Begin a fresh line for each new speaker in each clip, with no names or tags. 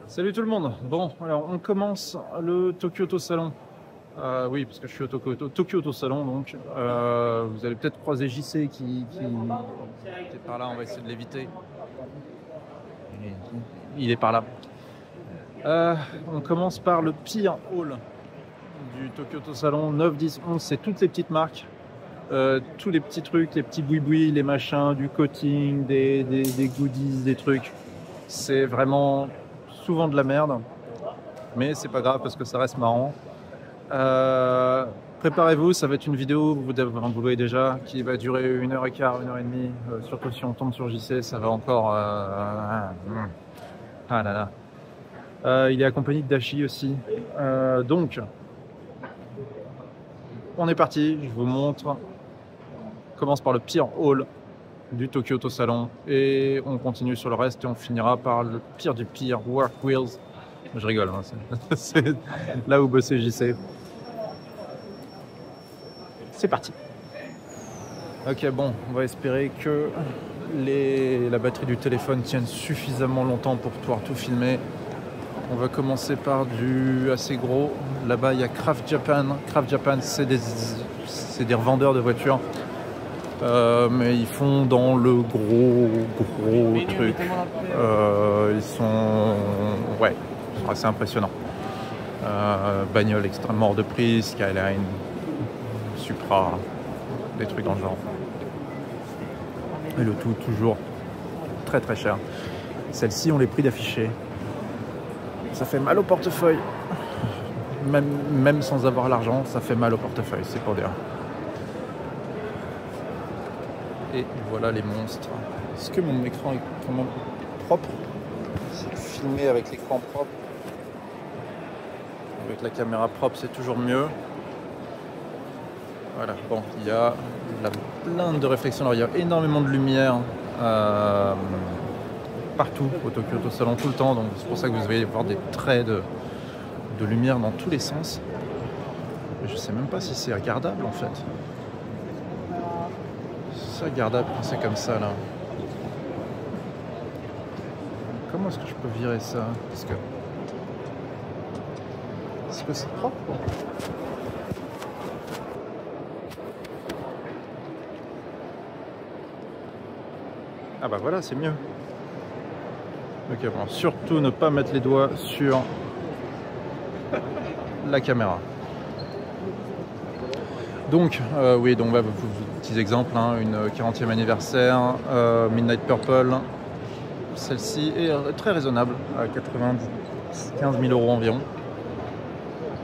Salut tout le monde. Bon, alors on commence le Tokyo Auto Salon. Oui, parce que je suis au Tokyo Auto Salon, donc vous allez peut-être croiser JC qui est par là. On va essayer de l'éviter. Il est par là. On commence par le pire hall du Tokyo Auto Salon. 9, 10, 11, c'est toutes les petites marques. Tous les petits trucs, les petits boui-boui, les machins, du coating, des goodies, des trucs. C'est vraiment souvent de la merde, mais c'est pas grave parce que ça reste marrant. Préparez-vous, ça va être une vidéo, vous le voyez déjà, qui va durer 1h15, 1h30. Surtout si on tombe sur JC, ça va encore. Ah là là. Il est accompagné de Dashi aussi. Donc, on est parti. Je vous montre. On commence par le pire hall du Tokyo Auto Salon et on continue sur le reste et on finira par le pire du pire, Work Wheels. Je rigole, hein, c'est là où bossait JC. C'est parti. Ok, bon, on va espérer que la batterie du téléphone tienne suffisamment longtemps pour pouvoir tout filmer. On va commencer par du assez gros. Là-bas, il y a Craft Japan. Craft Japan, c'est des revendeurs de voitures. Mais ils font dans le gros truc. Ils sont assez impressionnants. Bagnole extrêmement hors de prix, Skyline, Supra, des trucs dans le genre. Et le tout toujours très très cher. Celles-ci ont les prix d'affiché. Ça fait mal au portefeuille. Même sans avoir l'argent, ça fait mal au portefeuille, c'est pour dire. Et voilà les monstres. Est-ce que mon écran est quand même propre? C'est filmé avec l'écran propre. Avec la caméra propre, c'est toujours mieux. Voilà, bon, il y a la plainte de réflexion. Alors, il y a énormément de lumière partout au Tokyo Auto Salon, tout le temps. Donc, c'est pour ça que vous allez voir des traits de lumière dans tous les sens. Je sais même pas si c'est regardable en fait. C'est regardable quand c'est comme ça là. Comment est-ce que je peux virer ça? Est-ce que c'est propre? Ah bah voilà, c'est mieux. Ok, bon, surtout ne pas mettre les doigts sur la caméra. Donc, oui, donc là, petits exemples, hein, une 40e anniversaire, Midnight Purple. Celle-ci est très raisonnable, à 95 000 € environ.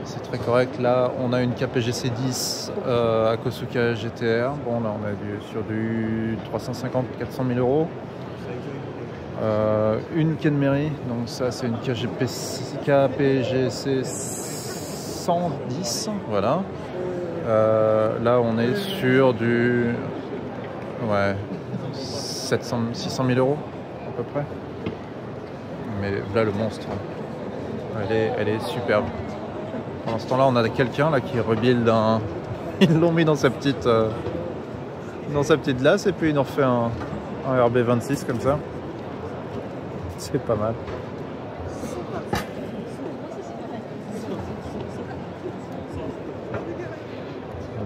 C'est très correct. Là, on a une KPGC 10 à Kosuka GTR. Bon, là, on est sur du 350-400 000 €. Une Kenmeri, donc ça, c'est une KPGC 110, voilà. Là, on est sur du 600 000 € à peu près. Mais là, le monstre, elle est superbe. Pendant ce temps-là, on a quelqu'un là qui rebuild un. Ils l'ont mis dans sa petite glace et puis ils ont refait un RB26 comme ça. C'est pas mal.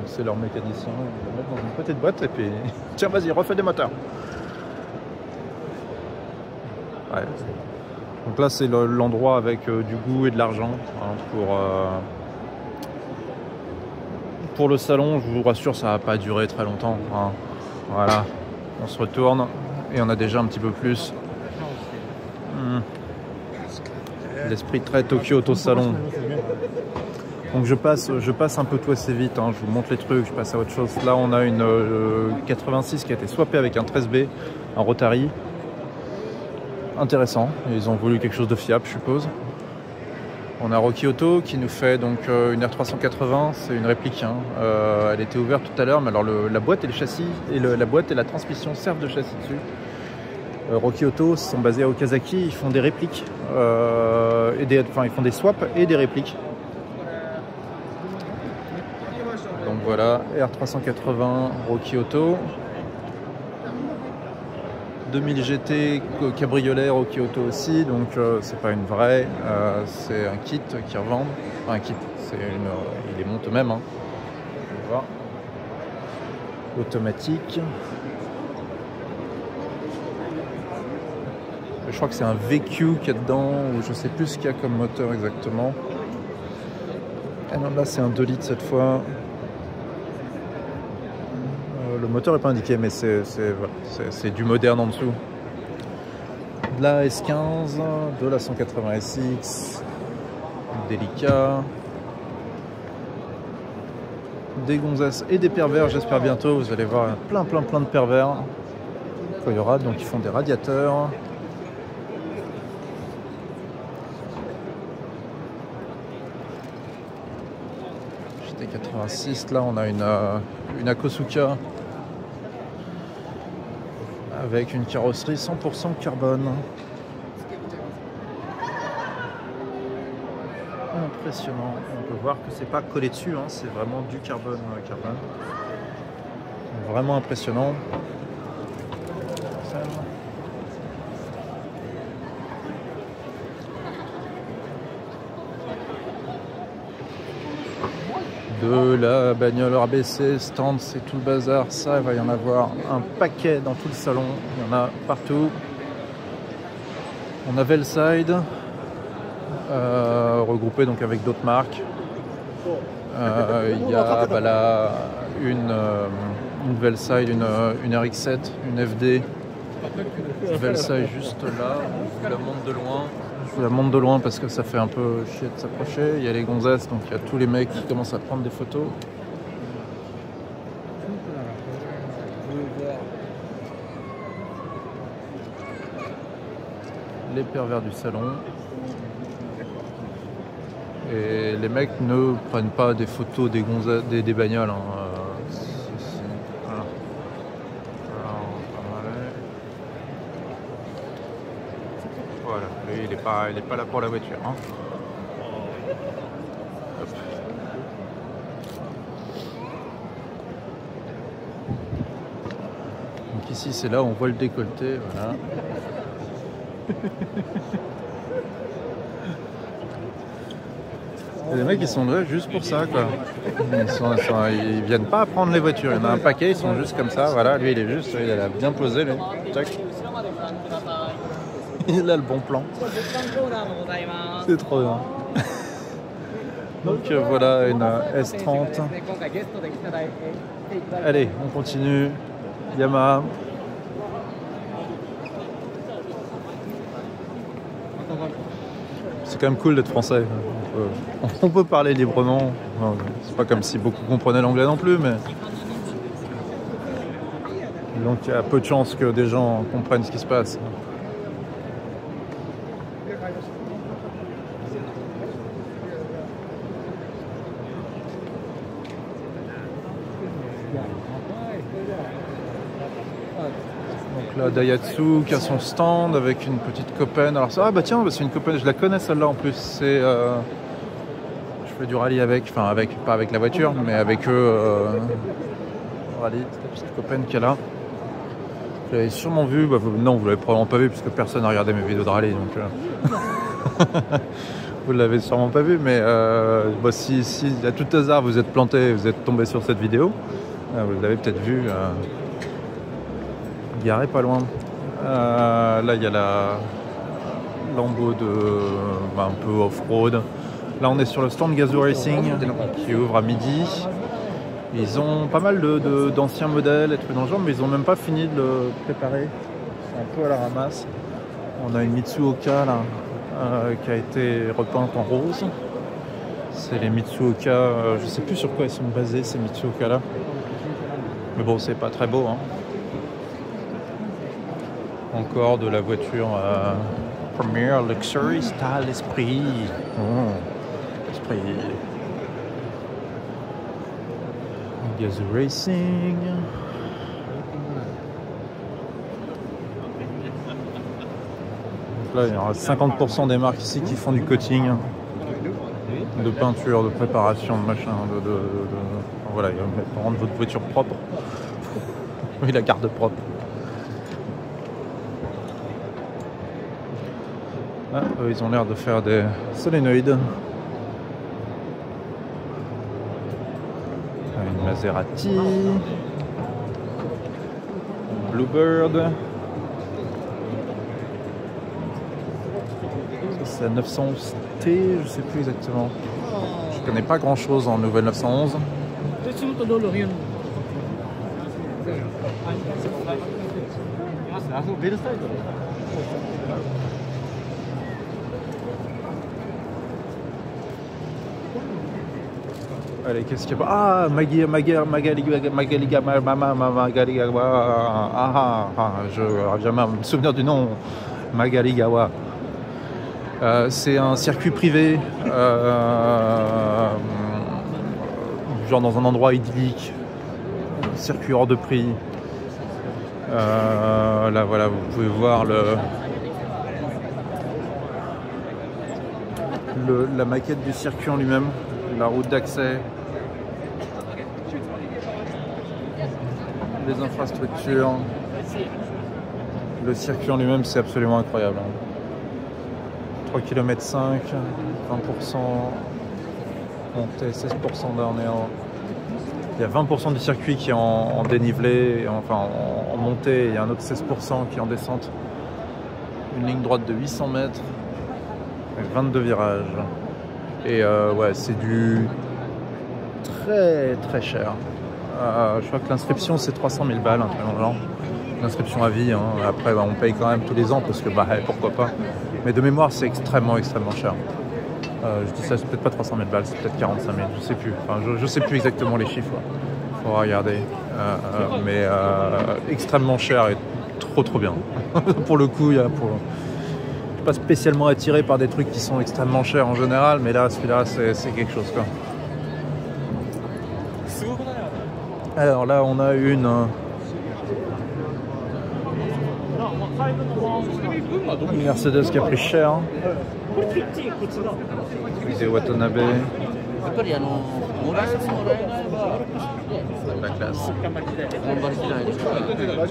C'est leur mécanicien, ils le mettent dans une petite boîte et puis tiens, vas-y, refais des moteurs. Ouais. Donc là, c'est l'endroit avec du goût et de l'argent, hein, pour le salon. Je vous rassure, ça va pas durer très longtemps, hein. Voilà, on se retourne et on a déjà un petit peu plus l'esprit très Tokyo Auto Salon. Donc je passe un peu tout assez vite, hein. Je vous montre les trucs, je passe à autre chose. Là, on a une 86 qui a été swappée avec un 13B, un Rotary. Intéressant, ils ont voulu quelque chose de fiable, je suppose. On a Rocky Auto qui nous fait donc une R380, c'est une réplique, hein. Elle était ouverte tout à l'heure, mais alors la boîte et le châssis, la boîte et la transmission servent de châssis dessus. Rocky Auto sont basés à Okazaki, ils font des répliques, ils font des swaps et des répliques. Donc voilà, R380 Rocky Auto. 2000 GT cabriolet Rocky Auto aussi, donc c'est pas une vraie, c'est un kit qu'ils revendent. Enfin, un kit, ils les montent eux-mêmes. Hein. On va voir. Automatique. Je crois que c'est un VQ qu'il y a dedans, ou je sais plus ce qu'il y a comme moteur exactement. Et non, là c'est un 2 litres cette fois. Le moteur n'est pas indiqué, mais c'est du moderne en dessous. De la S15, de la 180 SX, délicat. Des gonzesses et des pervers, j'espère bientôt. Vous allez voir plein de pervers. Quand il y aura, donc ils font des radiateurs. GT86, là on a une Akosuka avec une carrosserie 100% carbone. Impressionnant. On peut voir que c'est pas collé dessus, hein, c'est vraiment du carbone. Vraiment impressionnant. De la bagnole RBC, stand, c'est tout le bazar. Ça, il va y en avoir un paquet dans tout le salon. Il y en a partout. On a Velside, regroupé donc avec d'autres marques. Il y a là une Velside, une RX7, une FD. Velside juste là. Je la monte de loin. Je la monte de loin parce que ça fait un peu chier de s'approcher. Il y a les gonzesses, donc il y a tous les mecs qui commencent à prendre des photos. Les pervers du salon. Et les mecs ne prennent pas des photos des gonzesses, des bagnoles. Hein. Voilà. Voilà, lui il est pas là pour la voiture. Hein. Donc ici c'est là où on voit le décolleté. Voilà. Les mecs ils sont là juste pour ça quoi. Ils viennent pas prendre les voitures. Il y en a un paquet, ils sont juste comme ça. Voilà, lui il est juste, il a bien posé lui. Tac. Il a le bon plan. C'est trop bien. Donc voilà une S30. Allez, on continue. Yamaha. C'est quand même cool d'être français. On peut parler librement. C'est pas comme si beaucoup comprenaient l'anglais non plus, mais donc il y a peu de chances que des gens comprennent ce qui se passe. Donc là, Daihatsu qui a son stand avec une petite copaine. Alors ça, ah bah tiens, c'est une copaine, je la connais celle-là en plus. C'est, je fais du rallye avec, enfin pas avec la voiture, mais avec eux. Rallye, la petite copaine qui est là. Vous l'avez sûrement vu, bah, non, vous l'avez probablement pas vu puisque personne n'a regardé mes vidéos de rallye, donc vous l'avez sûrement pas vu, mais bah, si à tout hasard vous êtes planté, vous êtes tombé sur cette vidéo, vous l'avez peut-être vu. Garé pas loin. Là il y a la Lambo un peu off-road. Là on est sur le stand Gazoo Racing qui ouvre à midi. Ils ont pas mal d'anciens modèles et trucs dans le genre, mais ils ont même pas fini de le préparer. C'est un peu à la ramasse. On a une Mitsuoka là qui a été repeinte en rose. C'est les Mitsuoka, je sais plus sur quoi ils sont basés ces Mitsuoka là. Mais bon, c'est pas très beau hein. Encore de la voiture Premier Luxury Style Esprit. Esprit. Gazoo Racing. Donc là, il y aura 50% des marques ici qui font du coating, de peinture, de préparation, de machin, voilà, pour rendre votre voiture propre. Oui, la garde propre. Ah, eux, ils ont l'air de faire des solénoïdes. Une Maserati. Bluebird. C'est la 911T, je sais plus exactement. Je connais pas grand chose en nouvelle 911. Allez, qu'est-ce qu'il y a? Ah, je n'arrive jamais à me souvenir du nom. Magaligawa. C'est un circuit privé, genre dans un endroit idyllique, circuit hors de prix. Là, voilà, vous pouvez voir la maquette du circuit en lui-même, la route d'accès, les infrastructures, le circuit en lui-même, c'est absolument incroyable. 3 km 5, 20% montée, 16% downhill. Il y a 20% du circuit qui est en dénivelé, enfin en montée, il y a un autre 16% qui est en descente. Une ligne droite de 800 mètres, avec 22 virages. Et ouais, c'est du très très cher. Je crois que l'inscription c'est 300 000 balles, un truc dans le genre. L'inscription à vie, hein. Après bah, on paye quand même tous les ans parce que bah pourquoi pas. Mais de mémoire c'est extrêmement cher. Je dis ça, c'est peut-être pas 300 000 balles, c'est peut-être 45 000, je sais plus. Enfin, je sais plus exactement les chiffres. Il faudra regarder. Mais extrêmement cher et trop bien. Pour le coup, je suis pas spécialement attiré par des trucs qui sont extrêmement chers en général, mais là, celui-là, c'est quelque chose, quoi. Alors là, on a une Mercedes qui a pris cher. Des Watanabe. La classe.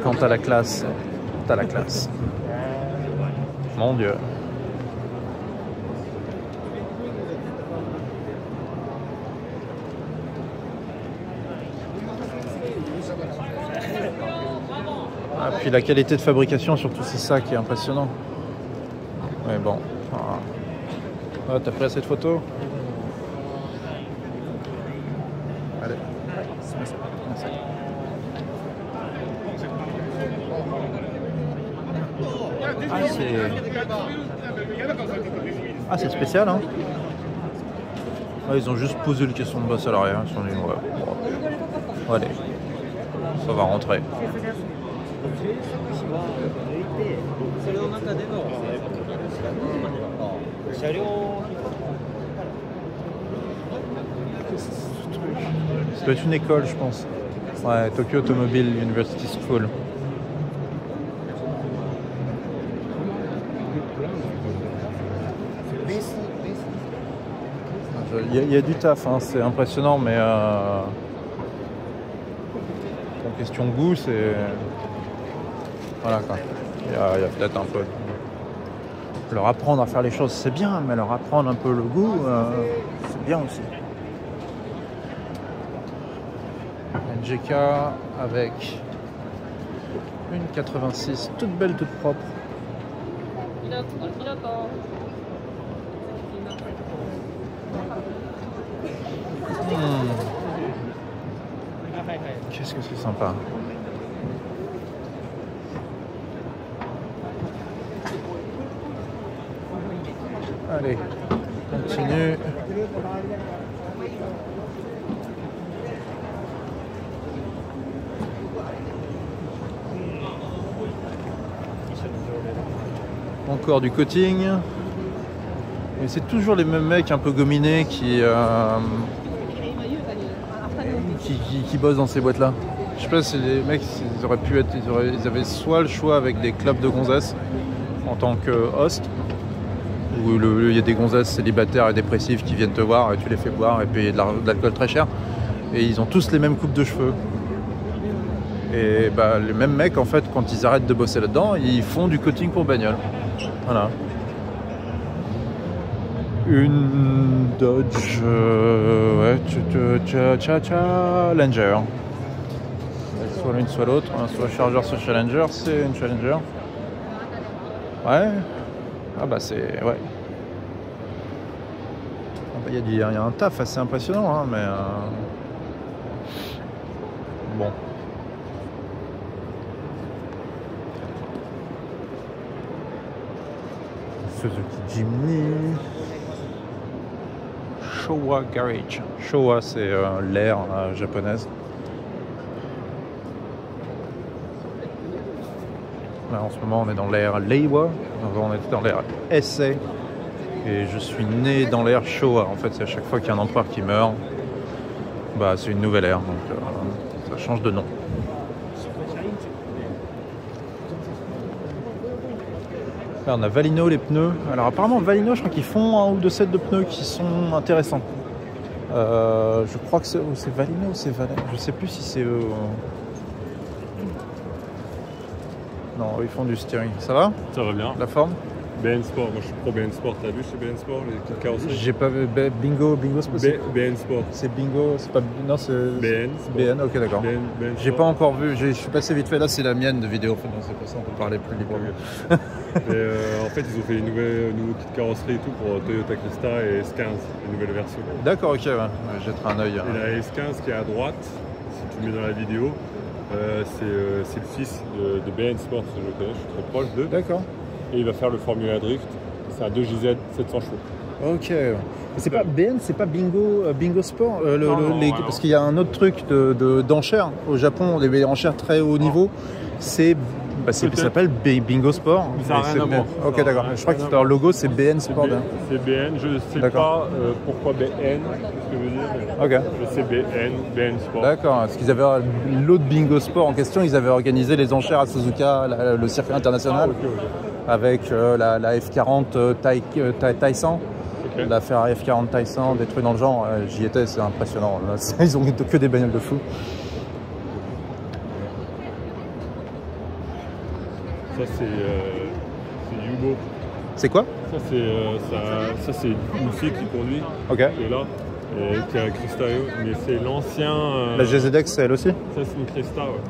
Quand t'as la classe, t'as la classe. Mon Dieu. Ah, puis la qualité de fabrication, surtout, c'est ça qui est impressionnant. Mais bon. Ah, t'as pris assez de photos? Allez. Ah, c'est spécial, hein? Ah, ils ont juste posé le caisson de bas salariat. Ils sont dit, ouais. Bon. Allez. Ça va rentrer. Ça doit être une école, je pense. Ouais, Tokyo Automobile University School. Il y a du taf, hein, c'est impressionnant, mais en question de goût, c'est... Voilà quoi. Il y a peut-être un peu... Leur apprendre à faire les choses, c'est bien, mais leur apprendre un peu le goût, c'est bien aussi. GK avec une 86 toute belle, toute propre. Qu'est-ce que c'est sympa. Allez, continue. Encore du coating. Mais c'est toujours les mêmes mecs un peu gominés qui bossent dans ces boîtes là. Je sais pas si les mecs ils auraient pu être, ils avaient soit le choix avec des clubs de gonzesses en tant que host, où il y a des gonzesses célibataires et dépressives qui viennent te voir et tu les fais boire et payer de l'alcool très cher, et ils ont tous les mêmes coupes de cheveux. Et bah les mêmes mecs en fait quand ils arrêtent de bosser là-dedans, ils font du coating pour bagnole. Voilà. une Dodge Challenger. Soit l'une soit l'autre, soit Charger soit Challenger, c'est une Challenger. Ouais. Ah bah c'est... ouais. Il y a un taf assez impressionnant, hein, mais... bon. Suzuki Jimny. Showa Garage. Showa, c'est l'ère japonaise. Là, en ce moment, on est dans l'ère Reiwa. Avant, on était dans l'ère Heisei. Et je suis né dans l'ère Showa. En fait, c'est à chaque fois qu'il y a un empereur qui meurt, bah, c'est une nouvelle ère. Donc, ça change de nom. Là, on a Valino, les pneus. Alors, apparemment, Valino, je crois qu'ils font un ou deux sets de pneus qui sont intéressants. Je crois que c'est Valino ou c'est Valino. Je sais plus si c'est eux. Non, ils font du steering. Ça va?
Ça va bien.
La forme?
BN Sport, moi je suis pro BN Sport. T'as vu chez BN Sport les petites carrosseries?
J'ai pas vu. Bingo Sport.
BN Sport.
C'est Bingo, c'est pas. Non, c'est.
BN Sport.
BN, ok, d'accord.
BN
J'ai pas encore vu, je suis passé vite fait. Là, c'est la mienne de vidéo, donc c'est pour ça on peut parler plus librement.
En fait, ils ont fait une nouvelle petite carrosserie et tout pour Toyota Crista et S15, une nouvelle version.
D'accord, ok, ouais. Jetterai un œil.
Et la S15 qui est à droite, si tu le mets dans la vidéo, c'est le fils de BN Sport, que je connais, je suis très proche d'eux.
D'accord.
Et il va faire le Formula Drift. C'est un 2JZ 700 chevaux.
Ok. C'est pas BN, c'est pas Bingo Sport
Non,
parce qu'il y a un autre truc d'enchères au Japon, des enchères très haut niveau. Ça s'appelle Bingo Sport.
Ça n'a rien à voir.
Ok, d'accord. Je crois que leur logo c'est BN Sport.
C'est BN, je ne sais pas pourquoi BN, ce que je veux dire.
Ok.
Je sais BN Sport.
D'accord, parce qu'ils avaient l'autre Bingo Sport en question, ils avaient organisé les enchères à Suzuka, le circuit international, avec la F40 Taisan. Okay. La Ferrari F40 Taisan, des trucs dans le genre, j'y étais, c'est impressionnant. Là, ils ont que des bagnoles de fou.
Ça c'est Yubo.
C'est quoi?
Ça c'est une fille qui conduit,
okay.
Qui est là, et qui a un Crista, mais c'est l'ancien...
La GZX, c'est elle aussi?
Ça c'est une Crista, ouais.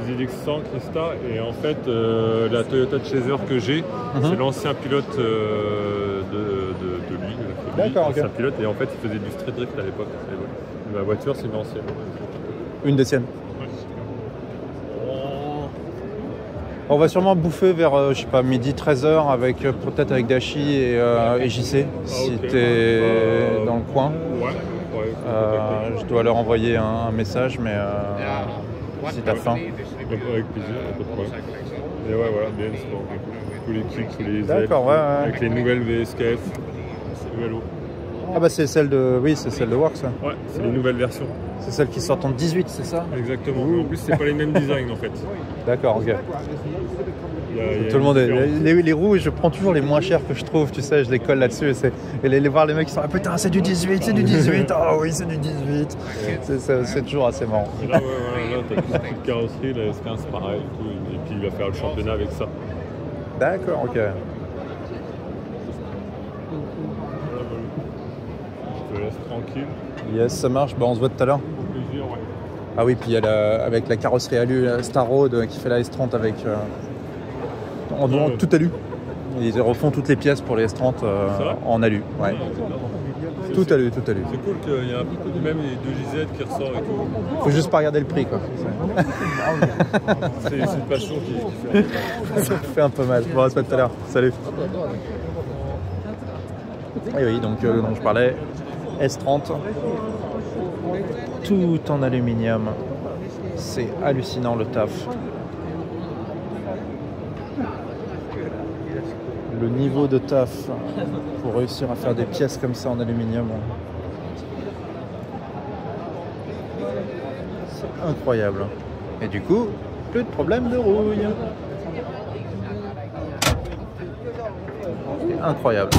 GZX 100 Crista, et en fait la Toyota Chaser que j'ai, c'est l'ancien pilote de lui.
D'accord, ok.
C'est un pilote, et en fait il faisait du street drift à l'époque. Ma voiture c'est une ancienne.
Une des siennes? On va sûrement bouffer vers, je sais pas, midi 13h peut-être avec Dashi et JC, si t'es dans le coin. Ouais. Je dois leur envoyer un message, mais si t'as faim.
Avec plaisir, pas de problème. Et ouais, voilà, BN Sport. Tous les kicks, tous les ailes.
D'accord, ouais.
Avec les nouvelles VSKF, c'est vélo.
Ah bah c'est celle de... Oui, c'est celle de Works.
Ouais, c'est les nouvelles versions.
C'est celle qui sort en 18, c'est ça?
Exactement. En plus, c'est pas les mêmes designs en fait.
D'accord, ok. Tout le monde les roues, je prends toujours les moins chers que je trouve, tu sais, je les colle là-dessus et les voir les mecs qui sont ah putain c'est du 18, c'est du 18, oh oui c'est du 18, c'est toujours assez marrant.
Et là, t'as toute petite carrosserie, la S15 pareil et puis il va faire le championnat avec ça.
D'accord, ok.
Je te laisse tranquille.
Yes, ça marche, bah on se voit tout à l'heure.
Au plaisir, ouais.
Ah oui, puis il y a avec la carrosserie alu, la Star Road qui fait la S30 avec... tout alu. Ils refont toutes les pièces pour les S30 en alu. Ouais. Tout alu.
C'est cool qu'il y a même les 2JZ qui ressort et tout.
Faut juste pas regarder le prix quoi.
C'est une passion qui fait.
Ça fait un peu mal. Bon, on se voit tout à l'heure. Salut. Et oui, donc je parlais S30. Tout en aluminium. C'est hallucinant le taf. Le niveau de taf pour réussir à faire des pièces comme ça en aluminium, c'est incroyable. Et du coup, plus de problème de rouille. C'est incroyable.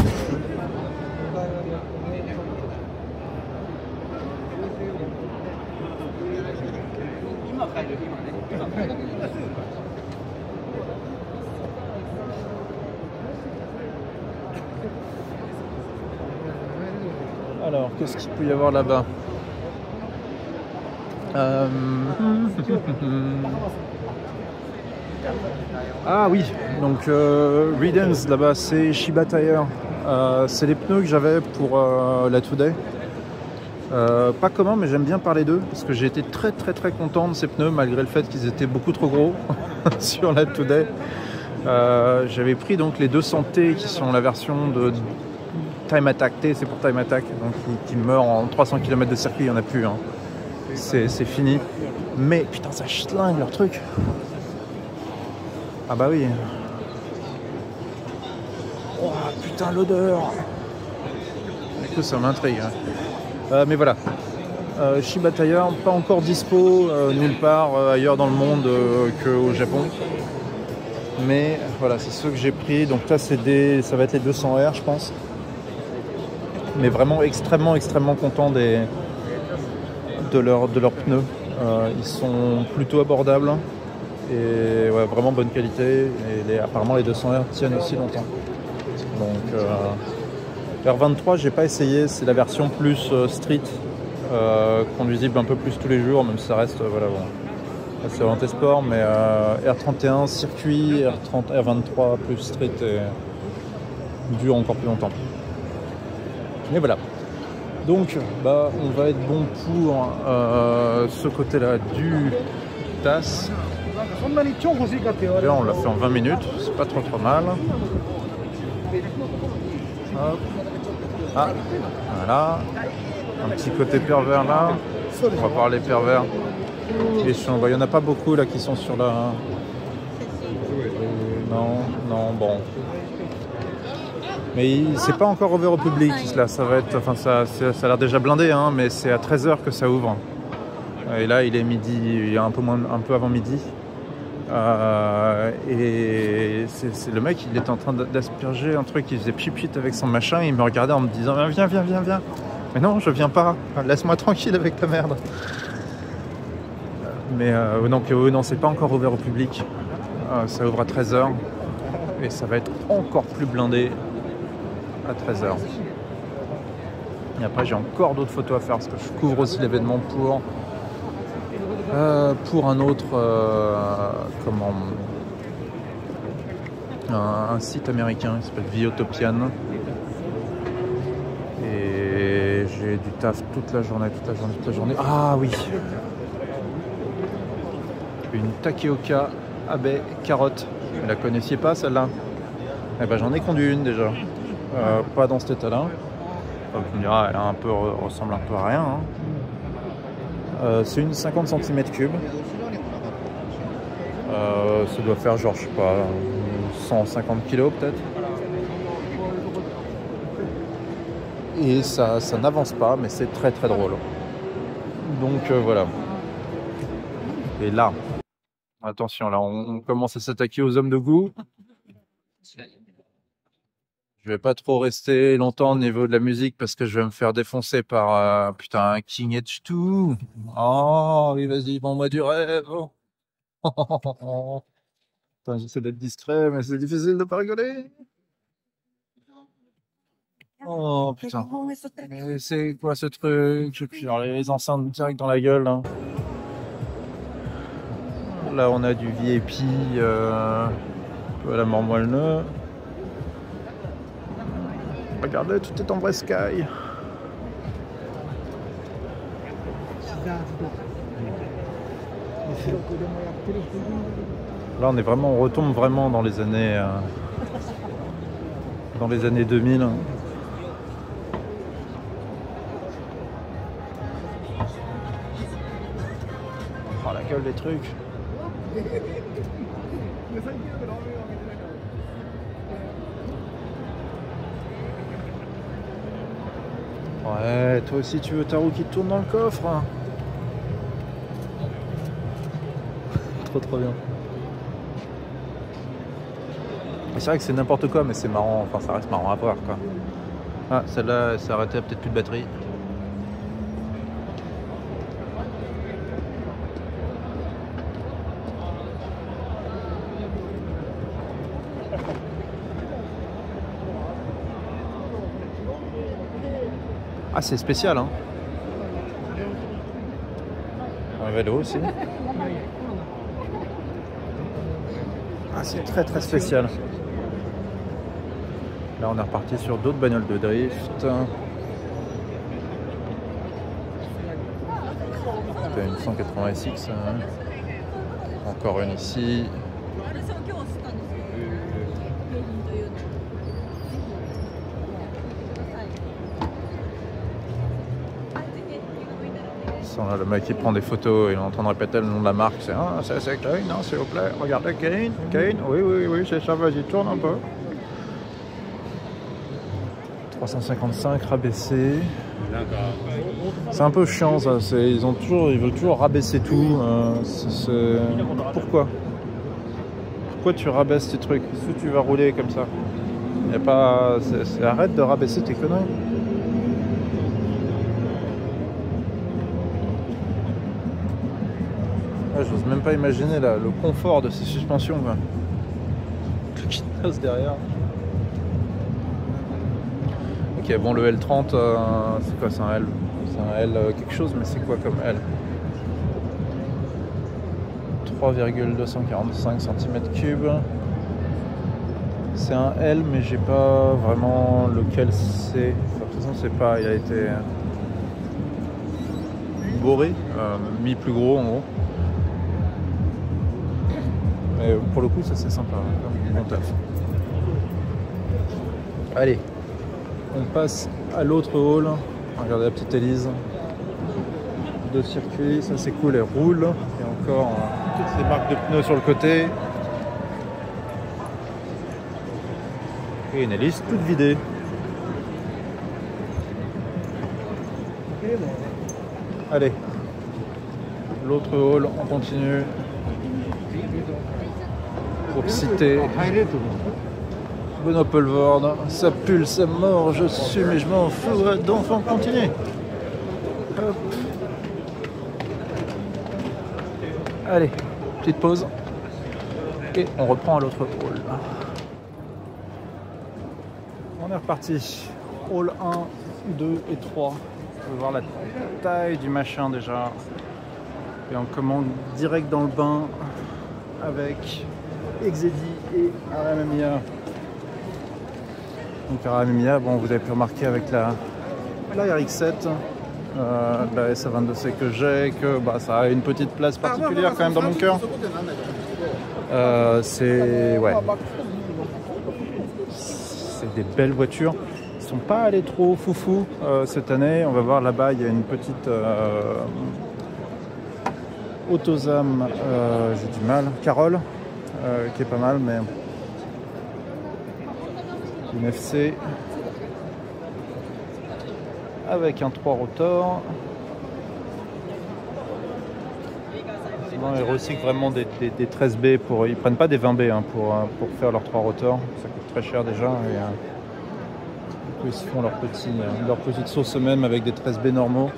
Alors, qu'est-ce qu'il peut y avoir là-bas? Ah oui, donc Riddens là-bas, c'est Shiba Tire. C'est les pneus que j'avais pour la Today. Pas commun, mais j'aime bien parler d'eux parce que j'ai été très content de ces pneus malgré le fait qu'ils étaient beaucoup trop gros sur la Today. J'avais pris donc les 200T qui sont la version de Time Attack. T, c'est pour Time Attack, donc qui meurt en 300 km de circuit, il n'y en a plus. Hein. C'est fini. Mais putain, ça schlingue leur truc. Ah bah oui. Oh putain, l'odeur. Du coup, ça m'intrigue. Hein. Mais voilà. Shiba Tire, pas encore dispo nulle part ailleurs dans le monde qu'au Japon. Mais voilà, c'est ceux que j'ai pris. Donc là, ça va être les 200R, je pense. Mais vraiment extrêmement content de leurs pneus. Ils sont plutôt abordables et ouais, vraiment bonne qualité. Et apparemment, les 200R tiennent aussi longtemps. Donc, R23, j'ai pas essayé. C'est la version plus street, conduisible un peu plus tous les jours, même si ça reste voilà bon. C'est orienté sport, mais R31 circuit, R23 plus street et dure encore plus longtemps. Mais voilà. Donc, bah, on va être bon pour ce côté-là du TAS. Là, on l'a fait en 20 minutes, c'est pas trop mal. Hop. Ah, voilà. Un petit côté pervers là. On va voir les pervers. Il n'y en a pas beaucoup là qui sont sur la... Non, bon. Mais c'est pas encore ouvert au public là, ça va être... Enfin ça a l'air déjà blindé, hein, mais c'est à 13h que ça ouvre. Et là il est midi, il y a un peu avant midi. Et c'est le mec, il était en train d'asperger un truc, il faisait pchit avec son machin, et il me regardait en me disant viens. Mais non, je viens pas, laisse-moi tranquille avec ta merde. Mais non, c'est pas encore ouvert au public. Ça ouvre à 13h et ça va être encore plus blindé à 13h. Et après, j'ai encore d'autres photos à faire parce que je couvre aussi l'événement pour un autre un site américain qui s'appelle Viotopian. Et j'ai du taf toute la journée. Ah oui, une Takeoka Abe carotte. Vous la connaissiez pas celle-là? Eh ben j'en ai conduit une déjà. Pas dans cet état-là. Enfin, tu me diras, elle ressemble un peu à rien. Hein. C'est une 50 cm3. Ça doit faire genre, je sais pas, 150 kg peut-être. Et ça n'avance pas, mais c'est très drôle. Donc voilà. Et là, attention, là on commence à s'attaquer aux hommes de goût. Je vais pas trop rester longtemps au niveau de la musique parce que je vais me faire défoncer par putain King H2. Oh oui, vas-y, vends-moi du rêve. Putain, j'essaie d'être discret, mais c'est difficile de pas rigoler. Oh putain. Mais c'est quoi ce truc? Et puis genre les enceintes direct dans la gueule. Hein. Là on a du VIP à la mort moelleux. Regardez, tout est en vrai sky. Là on retombe vraiment dans les années 2000. Oh la gueule des trucs. Ouais, toi aussi tu veux ta roue qui tourne dans le coffre. Hein. Trop bien. C'est vrai que c'est n'importe quoi, mais c'est marrant, enfin ça reste marrant à voir quoi. Ah, celle-là, elle s'est arrêtée, peut-être plus de batterie. Ah, c'est spécial, hein. Un vélo aussi. Ah, c'est très très spécial. Là, on est reparti sur d'autres bagnoles de drift. C'était une 180 SX. Encore une ici. Là, le mec qui prend des photos, il est en train de répéter le nom de la marque. C'est Kane, non, s'il vous plaît. Regardez Kane, Kane. Oui, c'est ça, vas-y, tourne un peu. 355 rabaissé. C'est un peu chiant ça. Ils veulent toujours rabaisser tout. Pourquoi tu rabaisses tes trucs? Est-ce que tu vas rouler comme ça? Y a pas. Arrête de rabaisser tes conneries. J'ose même pas imaginer là, le confort de ces suspensions. Quoi. Le qui passe derrière. Ok, bon, le L30, c'est quoi? C'est un L quelque chose, mais c'est quoi comme L? 3,245 cm3. C'est un L, mais j'ai pas vraiment lequel c'est. Enfin, de toute façon, c'est pas. Il a été boré, mis plus gros en gros. Mais pour le coup, ça c'est sympa, bon taf. Allez, on passe à l'autre hall. Regardez la petite hélice. 2 circuits, ça c'est cool, elle roule. Et encore toutes ces marques de pneus sur le côté. Et une hélice toute vidée. Allez, l'autre hall, on continue. Pour citer Benoît Poelvoorde, ça pue, ça mord, je suis mais je m'en fous, d'enfant continue. Hop. Allez, petite pause. Et on reprend à l'autre hall. On est reparti. Hall 1, 2 et 3. On peut voir la taille du machin déjà. Et on commande direct dans le bain avec Exedi et RMMIA. Donc RMMIA, bon, vous avez pu remarquer avec la RX-7, la SA22C que j'ai, que bah, ça a une petite place particulière quand même dans mon cœur. C'est des belles voitures. Ils sont pas allés trop foufou cette année. On va voir là-bas, il y a une petite Autosam, j'ai du mal, Carole. Qui est pas mal, mais une FC avec un 3 rotor. Souvent ils recyclent vraiment des 13B pour, ils prennent pas des 20B hein, pour faire leurs 3 rotors, ça coûte très cher déjà et du coup, ils se font leur petite sauce eux-mêmes avec des 13B normaux.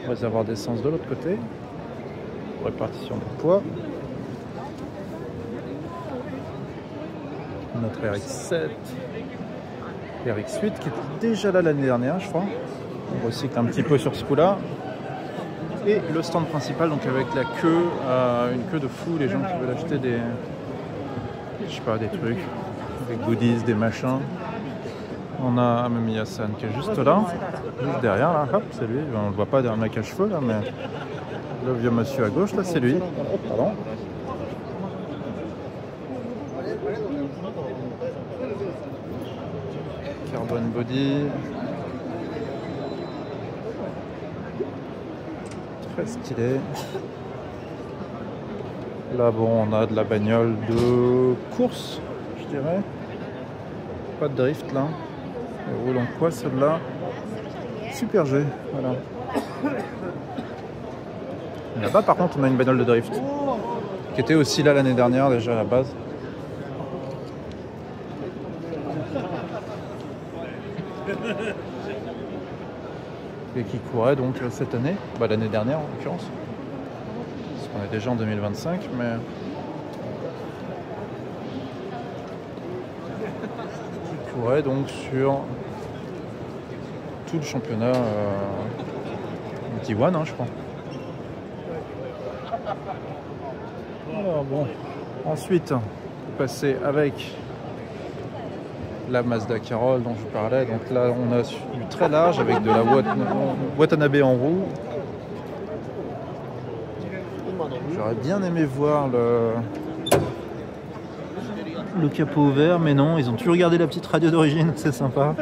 Réservoir d'essence de l'autre côté. Répartition de poids. Notre RX-7, RX-8 qui était déjà là l'année dernière, je crois. On recycle un petit peu sur ce coup-là. Et le stand principal, donc avec la queue, une queue de fou, les gens qui veulent acheter des, je sais pas, des trucs, des goodies, des machins. On a Amami Hassan qui est juste là, juste derrière là. Hop, c'est lui. On le voit pas derrière un mec à cheveux là, mais le vieux monsieur à gauche, là, c'est lui. Pardon. Carbon body. Très stylé. Là, bon, on a de la bagnole de course, je dirais. Pas de drift, là. Elle roule en quoi, celle-là? Super G, voilà. Là-bas, par contre, on a une bagnole de drift qui était aussi là l'année dernière, déjà à la base. Et qui courait donc cette année, bah, l'année dernière en l'occurrence. Parce qu'on est déjà en 2025, mais pourrait donc sur tout le championnat T1, je crois. Alors bon, ensuite, on peut passer avec la Mazda Carol dont je vous parlais. Donc là, on a du très large avec de la Watanabe en roue. J'aurais bien aimé voir le capot ouvert, mais non, ils ont toujours gardé la petite radio d'origine, c'est sympa.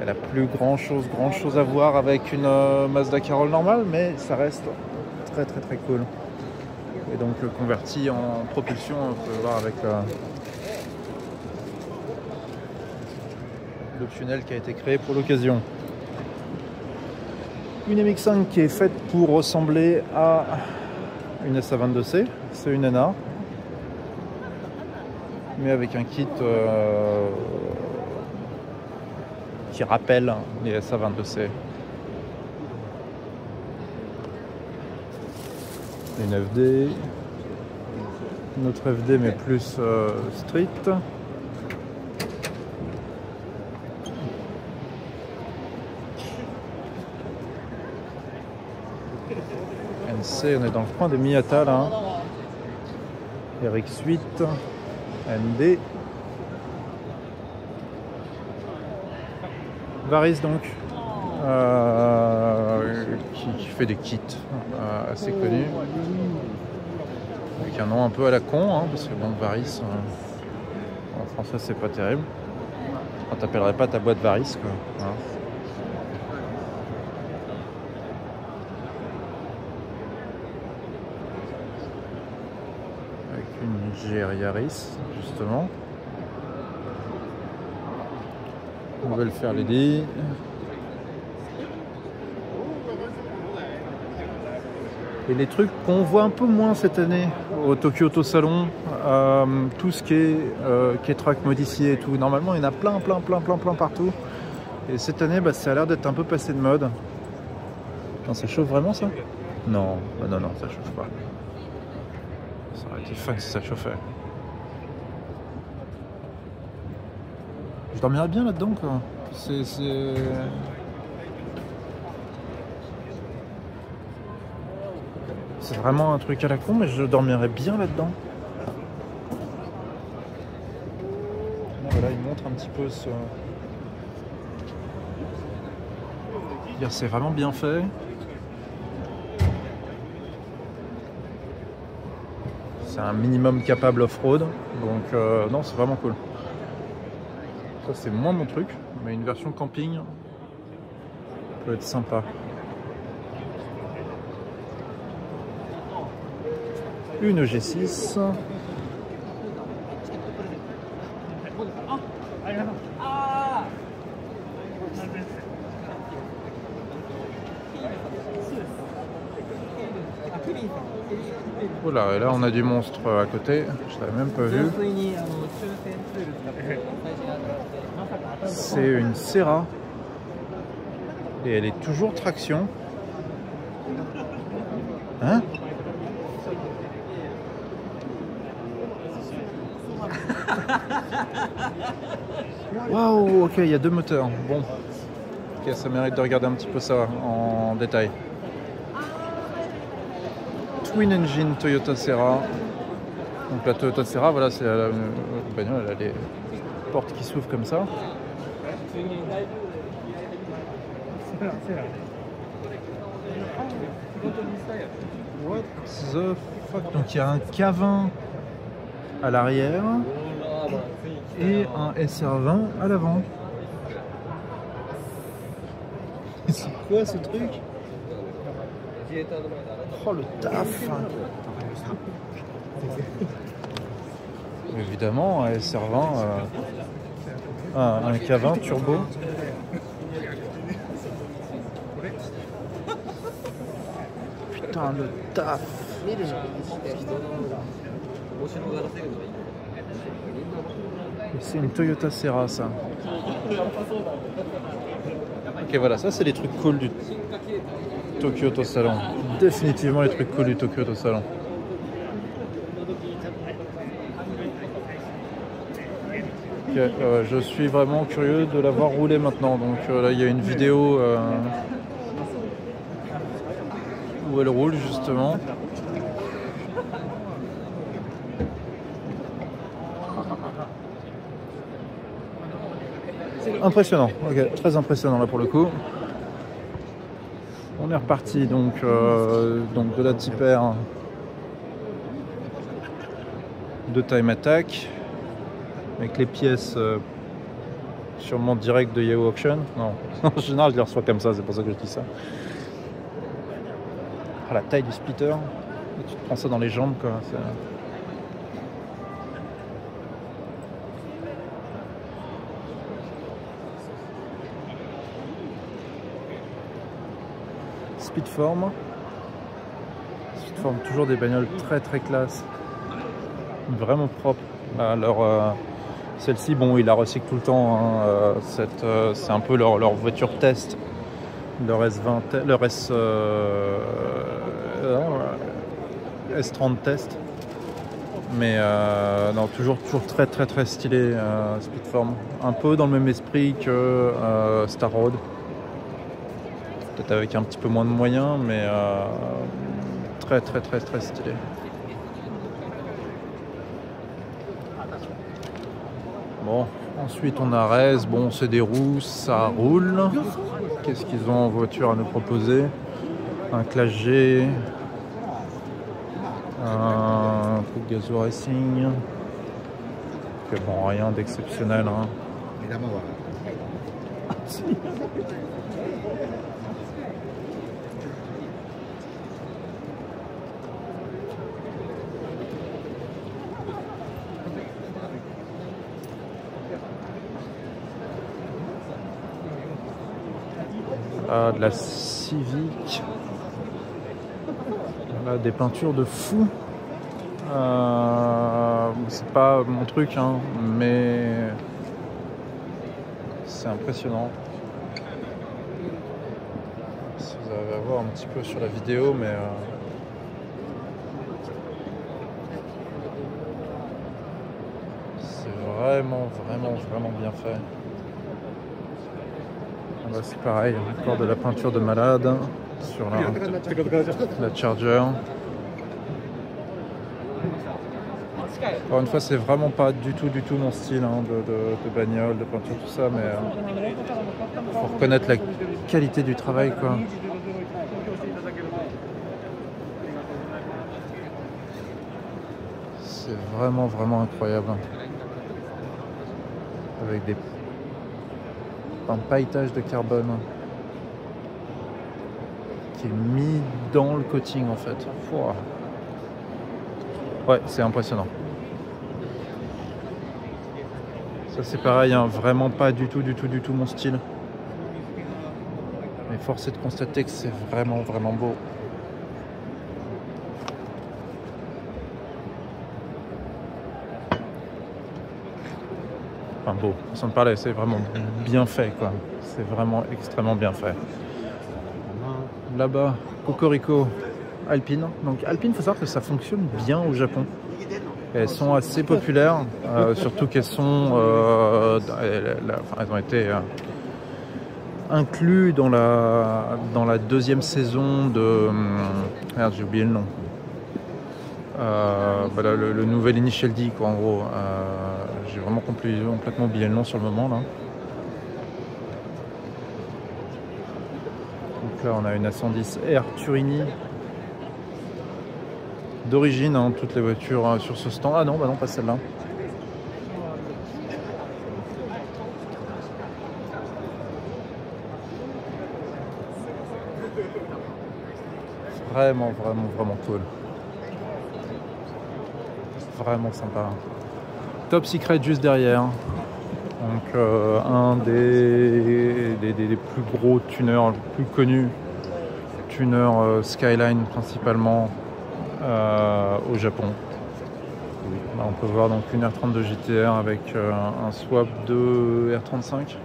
Elle a plus grand chose à voir avec une Mazda Carol normale, mais ça reste très cool. Et donc converti en propulsion, on peut voir avec l'optionnel qui a été créé pour l'occasion. Une MX-5 qui est faite pour ressembler à une SA22C, c'est une NA, mais avec un kit qui rappelle les SA22C. Une FD, une autre FD mais plus street. NC, on est dans le coin des Miata là. RX8, ND. Varis donc, qui fait des kits assez connus. Avec un nom un peu à la con, parce que bon, Varis, en français c'est pas terrible. On t'appellerait pas ta boîte Varis, quoi. Voilà. Avec une GR Yaris, justement. Nouvelle Fairlady. Et les trucs qu'on voit un peu moins cette année au Tokyo Auto Salon, tout ce qui est K-Track modifié et tout. Normalement, il y en a plein partout. Et cette année, ça a l'air d'être un peu passé de mode. Non, ça chauffe vraiment ça? Non, non, ça chauffe pas. Ça aurait été fun si ça chauffait. Je dormirais bien là-dedans, quoi. C'est vraiment un truc à la con, mais je dormirais bien là-dedans. Voilà, il montre un petit peu ce... C'est vraiment bien fait. C'est un minimum capable off-road, donc non, c'est vraiment cool. Ça c'est moins mon truc, mais une version camping peut être sympa. Une G6. Voilà, et là on a du monstre à côté, je l'avais même pas vu. C'est une Serra et elle est toujours traction. Hein? Waouh, ok, il y a deux moteurs. Bon, ok, ça mérite de regarder un petit peu ça en détail. Twin Engine Toyota Serra. Donc la Toyota Serra, voilà, c'est la bagnole, elle a les portes qui s'ouvrent comme ça. What the fuck? Donc il y a un K20 à l'arrière et un SR20 à l'avant. C'est quoi ce truc? Oh le taf! Évidemment, un SR20, un K20 turbo. Putain, le taf! C'est une Toyota Serra, ça. Ok, voilà, ça c'est les trucs cool du Tokyo Auto Salon. Définitivement les trucs cool du Tokyo Auto Salon. Okay, je suis vraiment curieux de la voir rouler maintenant. Donc là, il y a une vidéo où elle roule justement. Impressionnant, ok, très impressionnant là pour le coup. On est reparti donc de la Tipper de Time Attack avec les pièces sûrement direct de Yahoo Auction. Non, en général je les reçois comme ça, c'est pour ça que je dis ça. Ah, la taille du splitter, tu te prends ça dans les jambes quoi. Speedform, toujours des bagnoles très très classe, vraiment propre. Alors celle-ci, bon, ils la recyclent tout le temps. Hein. C'est un peu leur voiture test, leur S20, leur S30 test. Mais non, toujours très très très stylé Speedform. Un peu dans le même esprit que Star Road. Peut-être avec un petit peu moins de moyens, mais très très très très stylé. Bon, ensuite on a Rez, bon c'est des roues, ça roule. Qu'est-ce qu'ils ont en voiture à nous proposer? Un Clash G, un truc Gazoo Racing. Okay, bon, rien d'exceptionnel. Hein. De la Civic, là, des peintures de fou. C'est pas mon truc, hein, mais c'est impressionnant. Si vous arrivez à voir un petit peu sur la vidéo, mais c'est vraiment bien fait. Là, c'est pareil, encore de la peinture de malade sur la Charger. Encore une fois, c'est vraiment pas du tout mon style hein, de bagnole, de peinture, tout ça, mais faut reconnaître la qualité du travail, quoi. C'est vraiment incroyable. Avec un pailletage de carbone qui est mis dans le coating en fait. Pouah. Ouais, c'est impressionnant. Ça c'est pareil, hein, vraiment pas du tout mon style. Mais force est de constater que c'est vraiment beau. Enfin beau, sans parler, c'est vraiment bien fait quoi. C'est vraiment extrêmement bien fait. Là-bas, Cocorico, Alpine. Donc Alpine, il faut savoir que ça fonctionne bien au Japon. Elles sont assez populaires, surtout qu'elles sont, elles ont été incluses dans la deuxième saison de, merde, j'ai oublié le nom. Voilà, le nouvel Initial D quoi en gros. J'ai vraiment complètement oublié le nom sur le moment là. Donc là on a une A110R Turini d'origine, hein, toutes les voitures sur ce stand. Ah non, bah non, pas celle-là. Vraiment cool. Vraiment sympa. Top Secret juste derrière. Donc un des plus gros tuners, le plus connu tuner Skyline principalement au Japon. Là, on peut voir donc une R32 GTR avec un swap de R35.